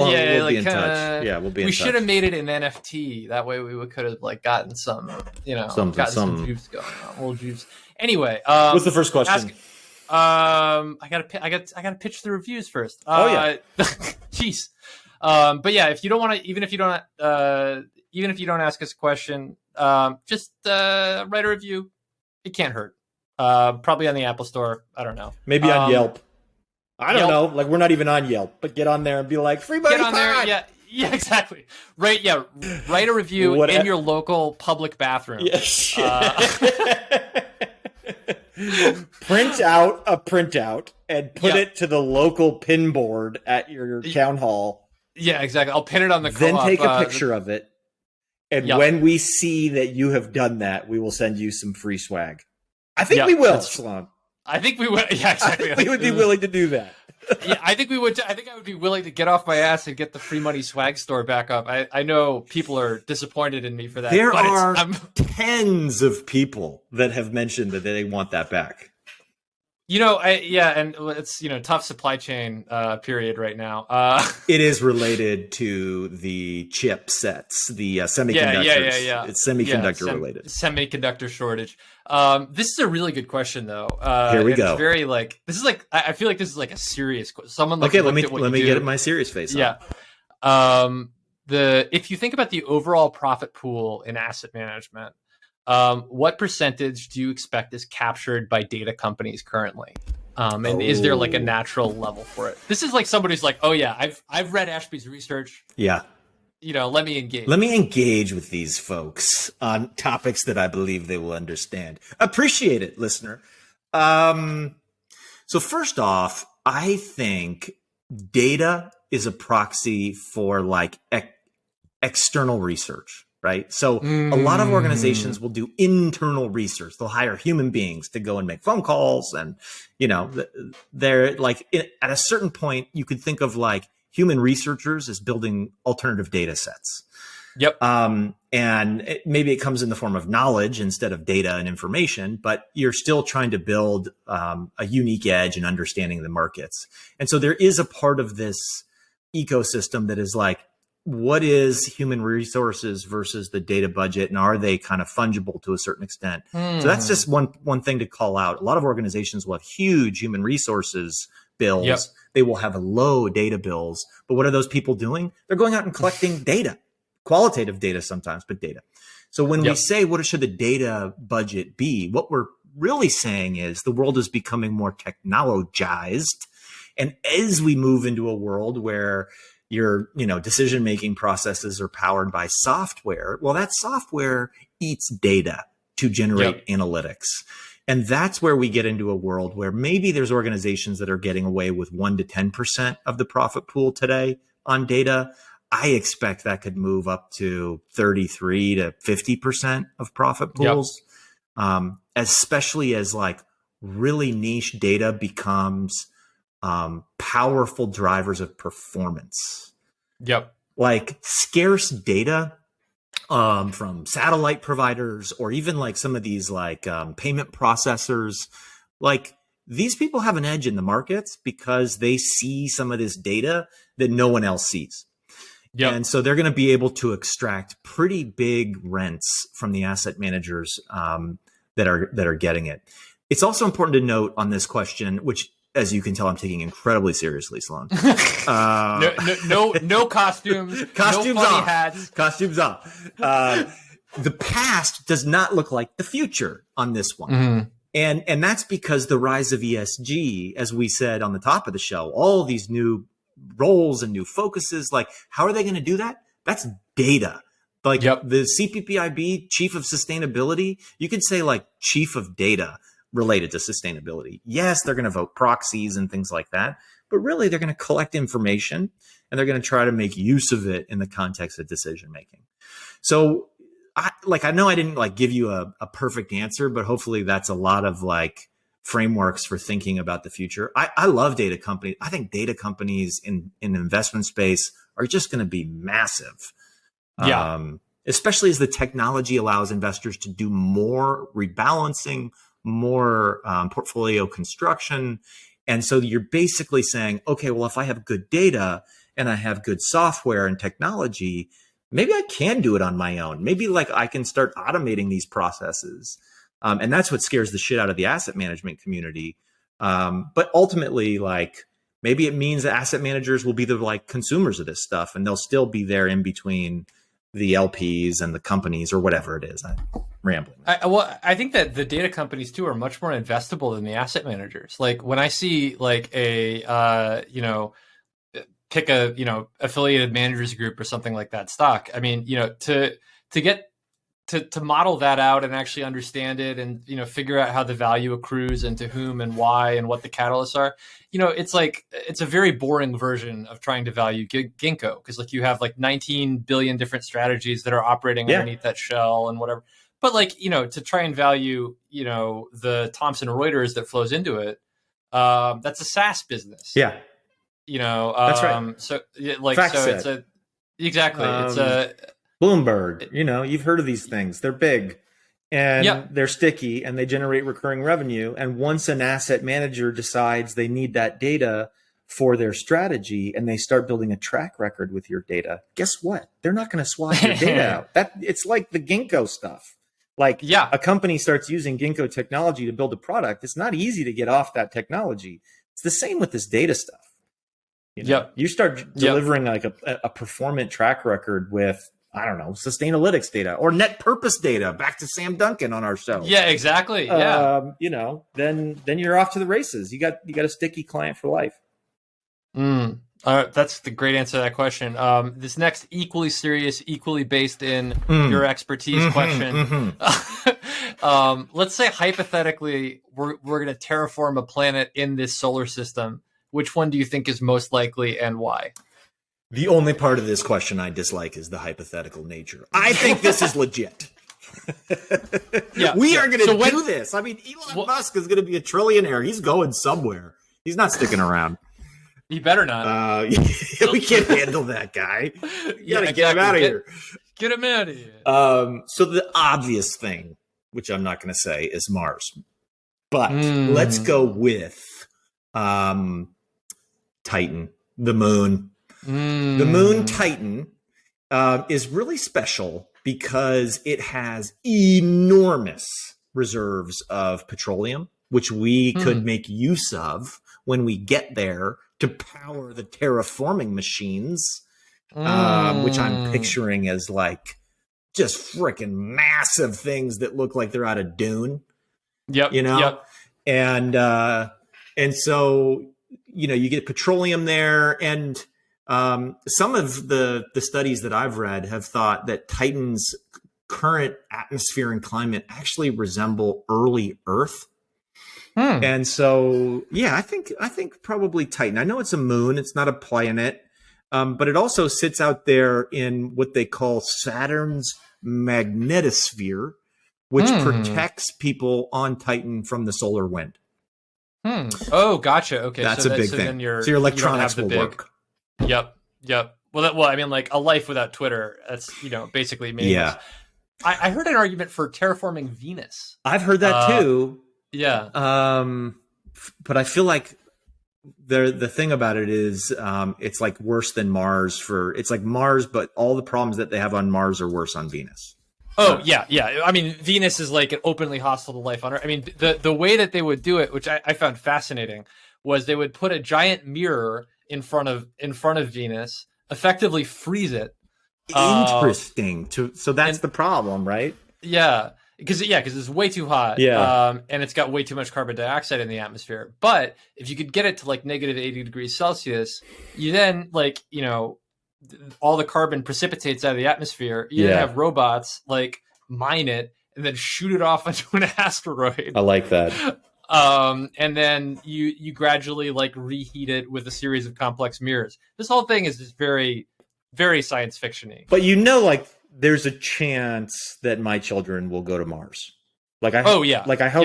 in touch? Yeah, we'll be in touch. We should have made it an NFT. That way we could have like gotten some, some juice going on. A little juice. Anyway, what's the first question? I gotta pitch the reviews first. Jeez. But yeah, if you don't want to, even if you don't ask us a question, just write a review. It can't hurt. Probably on the Apple Store. I don't know. Maybe on Yelp. I don't know. Like we're not even on Yelp, but get on there and be like, free money. Get on there. Yeah, exactly. Right. Yeah. Write a review in your local public bathroom. Yeah, print out a printout and put it to the local pin board at your town hall. Yeah, exactly. I'll pin it on the co-op. Then take a picture of it. And when we see that you have done that, we will send you some free swag. I think we will, Sloane. I think we would. Yeah, exactly. We would be willing to do that. Yeah, I think we would. I think I would be willing to get off my ass and get the free money swag store back up. I know people are disappointed in me for that. There are tens of people that have mentioned that they want that back. And it's tough supply chain period right now. It is related to the chipsets, the semiconductors. Yeah. It's semiconductor related. Semiconductor shortage. This is a really good question, though. Here we go. It's very I feel like this is like a serious question. Someone Okay, let me get my serious face on. Yeah. If you think about the overall profit pool in asset management, what percentage do you expect is captured by data companies currently? And is there like a natural level for it? This is like somebody's like, oh yeah, I've read Ashby's research. Yeah. Let me engage. Let me engage with these folks on topics that I believe they will understand. Appreciate it, listener. So first off, I think data is a proxy for like external research. Right. So a lot of organizations will do internal research. They'll hire human beings to go and make phone calls. And, they're like at a certain point, you could think of like human researchers as building alternative data sets. Yep. And maybe it comes in the form of knowledge instead of data and information, but you're still trying to build a unique edge in understanding the markets. And so there is a part of this ecosystem that is like, what is human resources versus the data budget, and are they kind of fungible to a certain extent? So that's just one thing to call out. A lot of organizations will have huge human resources bills. Yep. They will have low data bills. But what are those people doing? They're going out and collecting data, qualitative data sometimes, but data. So when we say, what should the data budget be? What we're really saying is the world is becoming more technologized. And as we move into a world where your decision-making processes are powered by software, well, that software eats data to generate analytics. And that's where we get into a world where maybe there's organizations that are getting away with 1 to 10% of the profit pool today on data. I expect that could move up to 33 to 50% of profit pools, especially as like really niche data becomes powerful drivers of performance. Yep. Like scarce data from satellite providers, or even like some of these like payment processors, like these people have an edge in the markets because they see some of this data that no one else sees. Yep. And so they're going to be able to extract pretty big rents from the asset managers that are getting it. It's also important to note on this question, which, as you can tell, I'm taking incredibly seriously, Sloane. No costumes, costumes no funny off. hats. Costumes off. The past does not look like the future on this one. Mm-hmm. And that's because the rise of ESG, as we said on the top of the show, all these new roles and new focuses, like how are they going to do that? That's data. Like the CPPIB, chief of sustainability, you could say like chief of data related to sustainability. Yes, they're going to vote proxies and things like that, but really they're going to collect information and they're going to try to make use of it in the context of decision making. So I know I didn't like give you a perfect answer, but hopefully that's a lot of like frameworks for thinking about the future. I love data companies. I think data companies in the investment space are just going to be massive. Especially as the technology allows investors to do more rebalancing, more portfolio construction. And so you're basically saying, okay, well, if I have good data and I have good software and technology, maybe I can do it on my own. Maybe like I can start automating these processes. And that's what scares the shit out of the asset management community. But ultimately, like maybe it means that asset managers will be the like consumers of this stuff, and they'll still be there in between the LPs and the companies or whatever it is. I'm rambling. I think that the data companies too are much more investable than the asset managers. Like when I see like a pick a affiliated managers group or something like that stock. I mean, to get to model that out and actually understand it and figure out how the value accrues and to whom and why and what the catalysts are. It's like it's a very boring version of trying to value Ginkgo, because like you have like 19 billion different strategies that are operating underneath that shell and whatever. But like to try and value the Thomson Reuters that flows into it, that's a SaaS business. Yeah. That's right. So FactSet. it's it's a Bloomberg, you've heard of these things. They're big. and they're sticky and they generate recurring revenue. And once an asset manager decides they need that data for their strategy and they start building a track record with your data, guess what? They're not going to swap your data out. It's like the Ginkgo stuff. Like a company starts using Ginkgo technology to build a product. It's not easy to get off that technology. It's the same with this data stuff. You start delivering like a performant track record with, I don't know, Sustainalytics data or net purpose data, back to Sam Duncan on our show. Yeah, exactly. Then you're off to the races. You got a sticky client for life. That's the great answer to that question. This next equally serious, equally based in your expertise question. Let's say hypothetically we're going to terraform a planet in this solar system. Which one do you think is most likely and why? The only part of this question I dislike is the hypothetical nature. I think this is legit. We are going to do this. I mean, Elon Musk is going to be a trillionaire. He's going somewhere. He's not sticking around. He better not. We can't handle that guy. You got to get him out of here. Get him out of here. So the obvious thing, which I'm not going to say, is Mars. But let's go with Titan, the moon. The moon Titan is really special because it has enormous reserves of petroleum, which we could make use of when we get there to power the terraforming machines, which I'm picturing as like just freaking massive things that look like they're out of Dune. And so, you get petroleum there, and some of the studies that I've read have thought that Titan's current atmosphere and climate actually resemble early Earth. And so, I think probably Titan. I know it's a moon; it's not a planet, but it also sits out there in what they call Saturn's magnetosphere, which protects people on Titan from the solar wind. Oh, gotcha. Okay, that's a big thing. So your electronics will work. Yep. Well, I mean, like a life without Twitter. That's basically meaningless. Yeah. I heard an argument for terraforming Venus. I've heard that too. Yeah. But I feel like the thing about it is it's like worse than Mars. It's like Mars, but all the problems that they have on Mars are worse on Venus. Oh, yeah. I mean, Venus is like an openly hostile to life on Earth. I mean, the way that they would do it, which I found fascinating, was they would put a giant mirror in front of Venus, effectively freeze it. Interesting. So that's the problem, right? Yeah. Because it's way too hot. Yeah. And it's got way too much carbon dioxide in the atmosphere. But if you could get it to like negative 80 degrees Celsius, you then all the carbon precipitates out of the atmosphere. You then have robots like mine it and then shoot it off into an asteroid. I like that. And then you gradually like reheat it with a series of complex mirrors. This whole thing is just very, very science fiction-y. But there's a chance that my children will go to Mars. I hope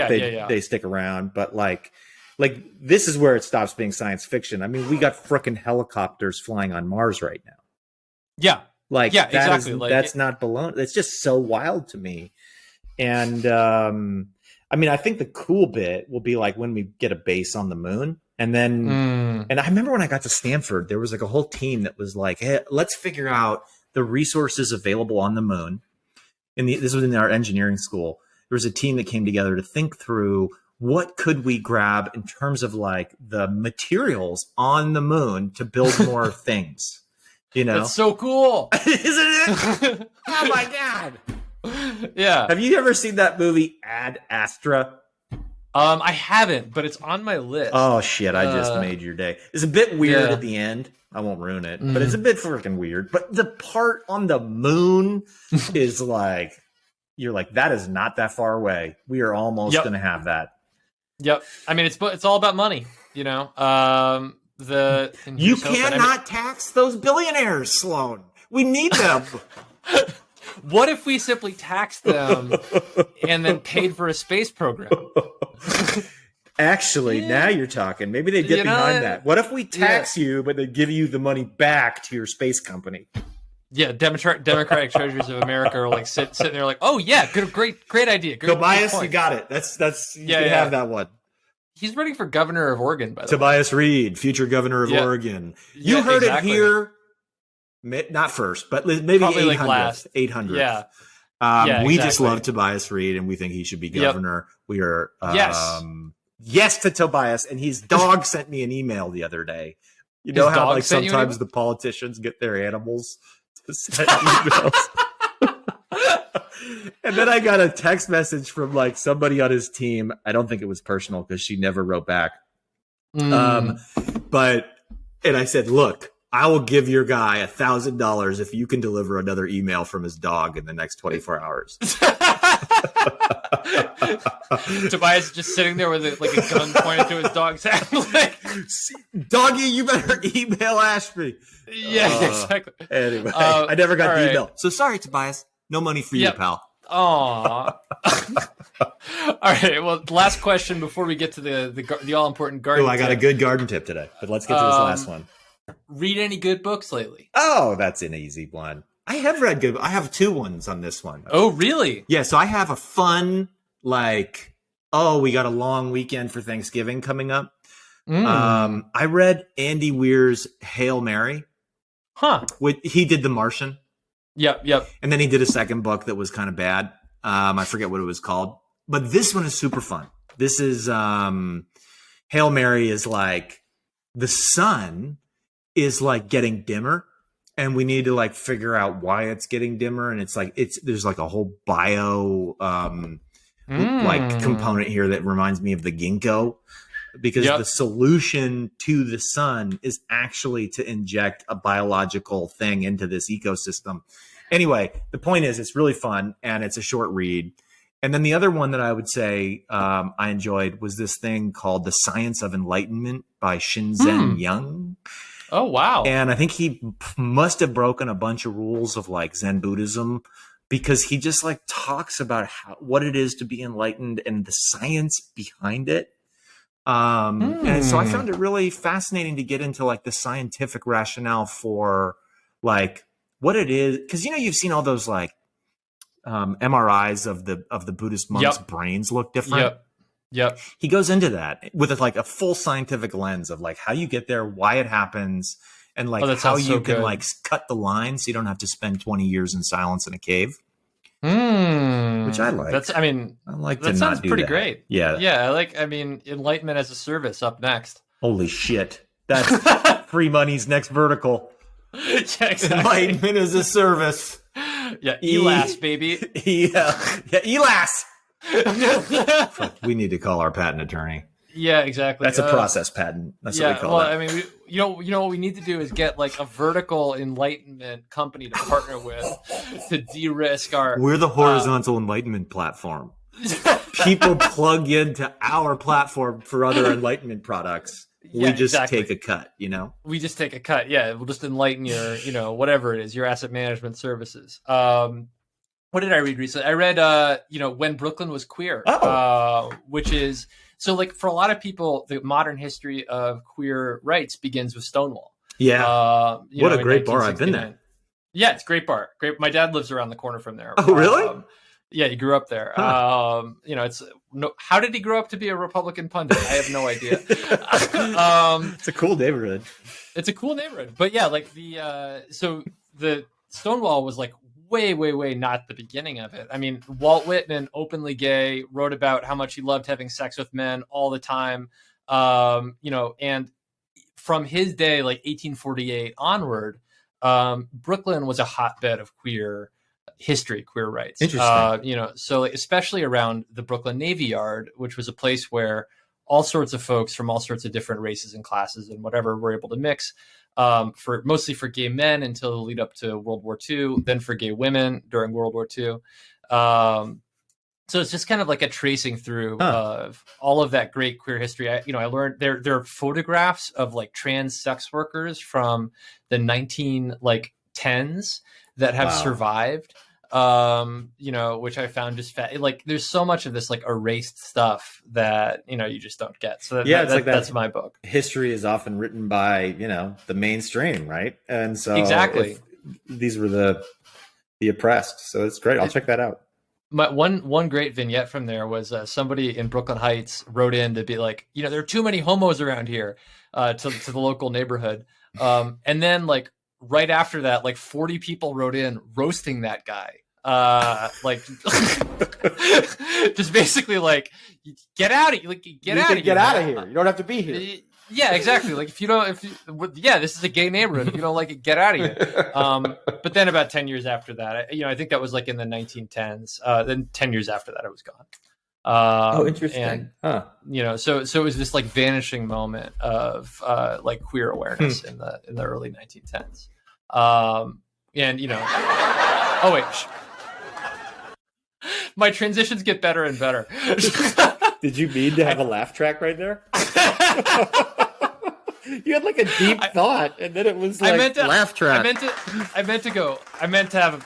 they stick around, but like this is where it stops being science fiction. I mean, we got frickin' helicopters flying on Mars right now. Yeah. Exactly. That's not baloney. That's just so wild to me. And I mean, I think the cool bit will be like when we get a base on the moon. And then, and I remember when I got to Stanford, there was like a whole team that was like, hey, let's figure out the resources available on the moon. This was in our engineering school. There was a team that came together to think through what could we grab in terms of like the materials on the moon to build more things. That's so cool. Isn't it? Oh my God. Yeah. Have you ever seen that movie Ad Astra? I haven't, but it's on my list. Oh shit, I just made your day. It's a bit weird at the end. I won't ruin it, but it's a bit freaking weird. But the part on the moon is like, you're like, that is not that far away. We are almost going to have that. Yep. I mean, it's all about money, you cannot tax those billionaires, Sloane. We need them. What if we simply taxed them and then paid for a space program? Actually, now you're talking. Maybe they get behind that. What if we tax you, but they give you the money back to your space company? Yeah, Democratic treasures of America are like sitting there like, oh yeah, great idea. Great Tobias, point. you got it. That's you Yeah, can yeah. have that one. He's running for governor of Oregon, by the way. Tobias Reed, future governor of Yeah. Oregon. You Yeah, heard exactly. it here. Not first, but maybe Probably, like, 800th. last. 800th. Yeah. We just exactly. love Tobias Reed, and we think he should be Yep. governor. We are Yes. yes to Tobias, and his dog sent me an email the other day. You know His how dog like sent you an sometimes email? the politicians get their animals to send emails. And then I got a text message from like somebody on his team. I don't think it was personal because she never wrote back. Mm. And I said, look, I will give your guy $1,000 if you can deliver another email from his dog in the next 24 hours. Tobias is just sitting there with a gun pointed to his dog's head. Like, Doggy, you better email Ashby. yeah, exactly. Anyway, I never got all the right. email. So sorry, Tobias. No money for you, Yep. pal. Aw. All right. Well, last question before we get to the all important garden. Oh, I got a tip. good garden tip today, but let's get to this last one. Read any good books lately? Oh, that's an easy one. I have read good. I have two ones on this one. Oh, really? Yeah, so I have a fun, like, we got a long weekend for Thanksgiving coming up. I read Andy Weir's Hail Mary. Huh. He did The Martian. Yep. And then he did a second book that was kind of bad. I forget what it was called. But this one is super fun. This is Hail Mary is like the sun is like getting dimmer. And we need to like figure out why it's getting dimmer. And it's like there's like a whole bio like component here that reminds me of the ginkgo. Because the solution to the sun is actually to inject a biological thing into this ecosystem. Anyway, the point is it's really fun and it's a short read. And then the other one that I would say I enjoyed was this thing called The Science of Enlightenment by Shinzen Young. Oh, wow. And I think he must have broken a bunch of rules of like Zen Buddhism because he just like talks about what it is to be enlightened and the science behind it. And so I found it really fascinating to get into like the scientific rationale for like what it is. Cause you've seen all those like, MRIs of the Buddhist monks' brains look different. Yep. He goes into that with like a full scientific lens of like how you get there, why it happens, and like how you can like cut the line so you don't have to spend 20 years in silence in a cave. Which I like. I like that to sounds not do pretty that. great. Yeah. Enlightenment as a service up next. Holy shit. That's free money's next vertical. Yeah, exactly. Enlightenment as a service. Yeah, ELAS, baby. ELAS. Fuck, we need to call our patent attorney. Yeah, exactly. That's a process patent. That's what we call that. You know what we need to do is get like a vertical enlightenment company to partner with to de-risk our. We're the horizontal enlightenment platform. People plug into our platform for other enlightenment products. We just take a cut, We just take a cut. Yeah, we'll just enlighten your, whatever it is, your asset management services. What did I read recently? I read, When Brooklyn Was Queer, which is so like for a lot of people, the modern history of queer rights begins with Stonewall. Yeah, what a great bar! I've been there. Yeah, it's a great bar. Great. My dad lives around the corner from there. Oh, really? Yeah, he grew up there. Huh. How did he grow up to be a Republican pundit? I have no idea. It's a cool neighborhood. It's a cool neighborhood, but yeah, like so the Stonewall was like way, way, way not the beginning of it. I mean, Walt Whitman, openly gay, wrote about how much he loved having sex with men all the time. And from his day, like 1848 onward, Brooklyn was a hotbed of queer history, queer rights. Interesting. So especially around the Brooklyn Navy Yard, which was a place where all sorts of folks from all sorts of different races and classes and whatever were able to mix, mostly for gay men until the lead up to World War II, then for gay women during World War II. So it's just kind of like a tracing through of all of that great queer history. I learned there are photographs of like trans sex workers from the 1910s that have survived. Which I found just like there's so much of this like erased stuff that you just don't get. So that's my book. History is often written by the mainstream, right? And so exactly. these were the oppressed. So it's great. I'll check that out. One great vignette from there was somebody in Brooklyn Heights wrote in to be like, there are too many homos around here, to the local neighborhood. And then like right after that, like 40 people wrote in roasting that guy. Like just basically like, get out of here. Like, get out of here. You don't have to be here. Yeah, exactly. Like this is a gay neighborhood. If you don't like it, get out of here. But then about 10 years after that, I think that was like in the 1910s. Then 10 years after that, it was gone. Interesting. And, so it was this like vanishing moment of like queer awareness in the early 1910s. Oh wait, my transitions get better and better. Did you mean to have a laugh track right there? You had like a deep thought, and then it was like laugh track. I meant to have,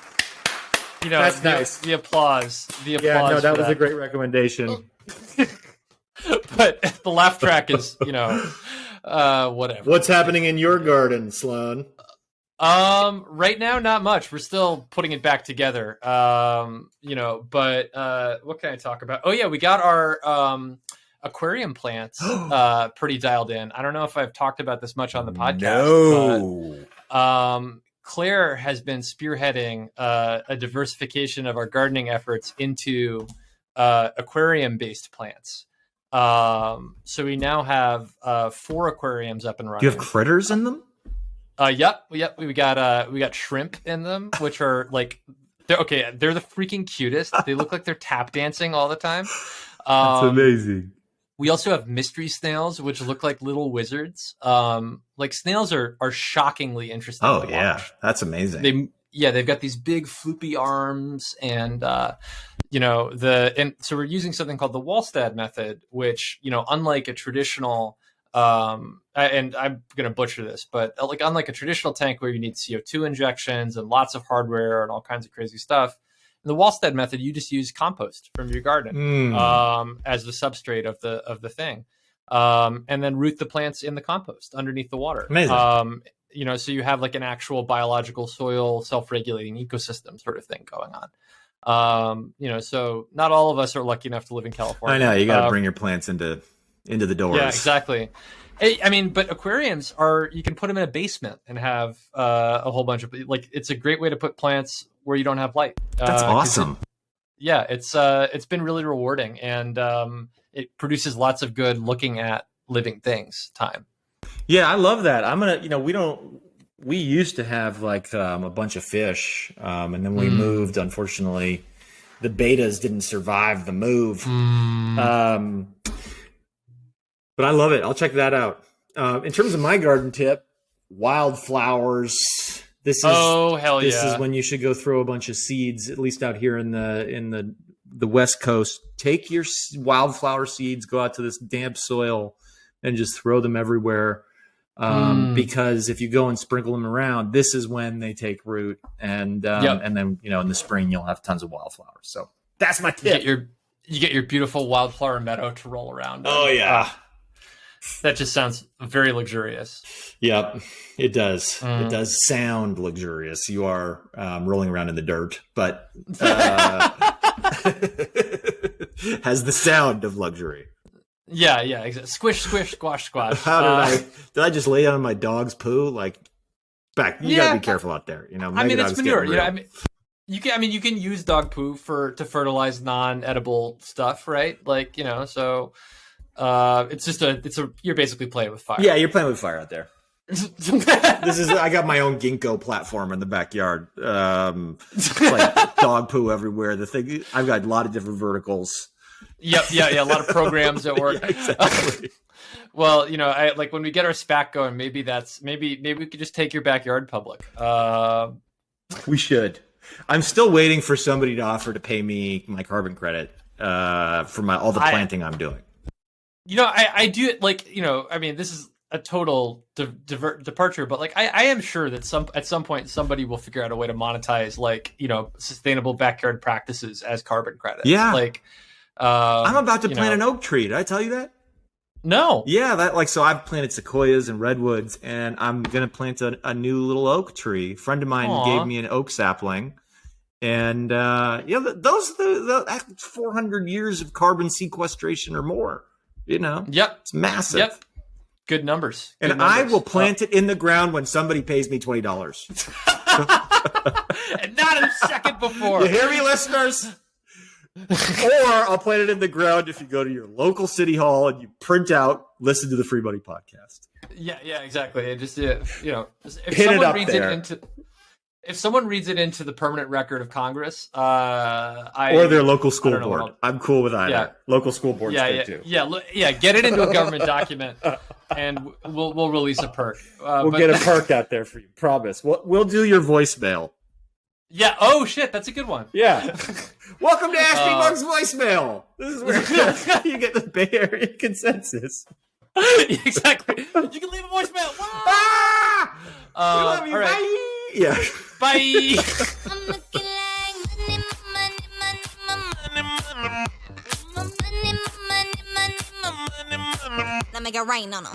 that's nice. The applause. The applause. Yeah, no, that was a great recommendation. But the laugh track is, whatever. What's happening in your garden, Sloane? Right now, not much. We're still putting it back together. But what can I talk about? Oh yeah, we got our aquarium plants pretty dialed in. I don't know if I've talked about this much on the podcast. But, Claire has been spearheading a diversification of our gardening efforts into aquarium-based plants. So we now have 4 aquariums up and running. Do you have critters in them? Yep. We got shrimp in them, which are like, they're the freaking cutest. They look like they're tap dancing all the time. That's amazing. We also have mystery snails, which look like little wizards. Like snails are shockingly interesting. Oh yeah, that's amazing. They've got these big floopy arms, and so we're using something called the Wallstad method, which unlike a traditional. And I'm going to butcher this, but like unlike a traditional tank where you need CO2 injections and lots of hardware and all kinds of crazy stuff, in the Wallstad method, you just use compost from your garden as the substrate of the thing, and then root the plants in the compost underneath the water. Amazing. So you have like an actual biological soil self-regulating ecosystem sort of thing going on. So not all of us are lucky enough to live in California. I know you got to bring your plants into the doors. Yeah, exactly. But aquariums you can put them in a basement and have a whole bunch of, like, it's a great way to put plants where you don't have light. That's awesome. It's been really rewarding, and it produces lots of good looking at living things time. Yeah, I love that. I'm going to, we used to have like a bunch of fish, and then we moved, unfortunately. The betas didn't survive the move. But I love it. I'll check that out. In terms of my garden tip, wildflowers. This is when you should go throw a bunch of seeds, at least out here in the West Coast. Take your wildflower seeds, go out to this damp soil, and just throw them everywhere. Because if you go and sprinkle them around, this is when they take root, and then in the spring you'll have tons of wildflowers. So that's my tip. You get your beautiful wildflower meadow to roll around. Oh yeah. That just sounds very luxurious. Yep, it does. It does sound luxurious. You are rolling around in the dirt, but has the sound of luxury. Yeah, exactly. Squish, squish, squash, squash. Did I just lay down on my dog's poo? Like, you gotta be careful out there. It's manure. You can use dog poo to fertilize non-edible stuff, right? Like, so. You're basically playing with fire. Yeah, you're playing with fire out there. I got my own Gingko platform in the backyard. It's like dog poo everywhere. The thing, I've got a lot of different verticals. Yep. Yeah. A lot of programs at work. Yeah, exactly. Well, I like when we get our SPAC going, maybe we could just take your backyard public. We should. I'm still waiting for somebody to offer to pay me my carbon credit for all the planting I'm doing. I do it like, this is a total departure, but like, I am sure that at some point somebody will figure out a way to monetize sustainable backyard practices as carbon credits. Yeah. Like, I'm about to plant an oak tree. Did I tell you that? No. Yeah, so I've planted sequoias and redwoods, and I'm gonna plant a new little oak tree. A friend of mine Aw. gave me an oak sapling, and those that's 400 years of carbon sequestration or more. Yep. It's massive. Yep. Good numbers. And Good I numbers. will plant it in the ground when somebody pays me $20. And not a second before. You hear me, listeners? Or I'll plant it in the ground if you go to your local city hall and you print out, listen to the Free Money Podcast. Yeah, exactly. It just if Hit it someone up reads there. if someone reads it into the permanent record of Congress, Or their local school don't know board. what I'm cool with either. Yeah. Local school board's good too. Get it into a government document, and we'll release a perk. We'll get a perk out there for you. Promise. We'll do your voicemail. Yeah. Oh shit, that's a good one. Yeah. Welcome to Ashby Bug's voicemail. This is where you get the Bay Area consensus. Exactly. You can leave a voicemail. Ah! We love you. All right. Bye. Yeah. Bye. I'm looking like money. Now make it rain on 'em.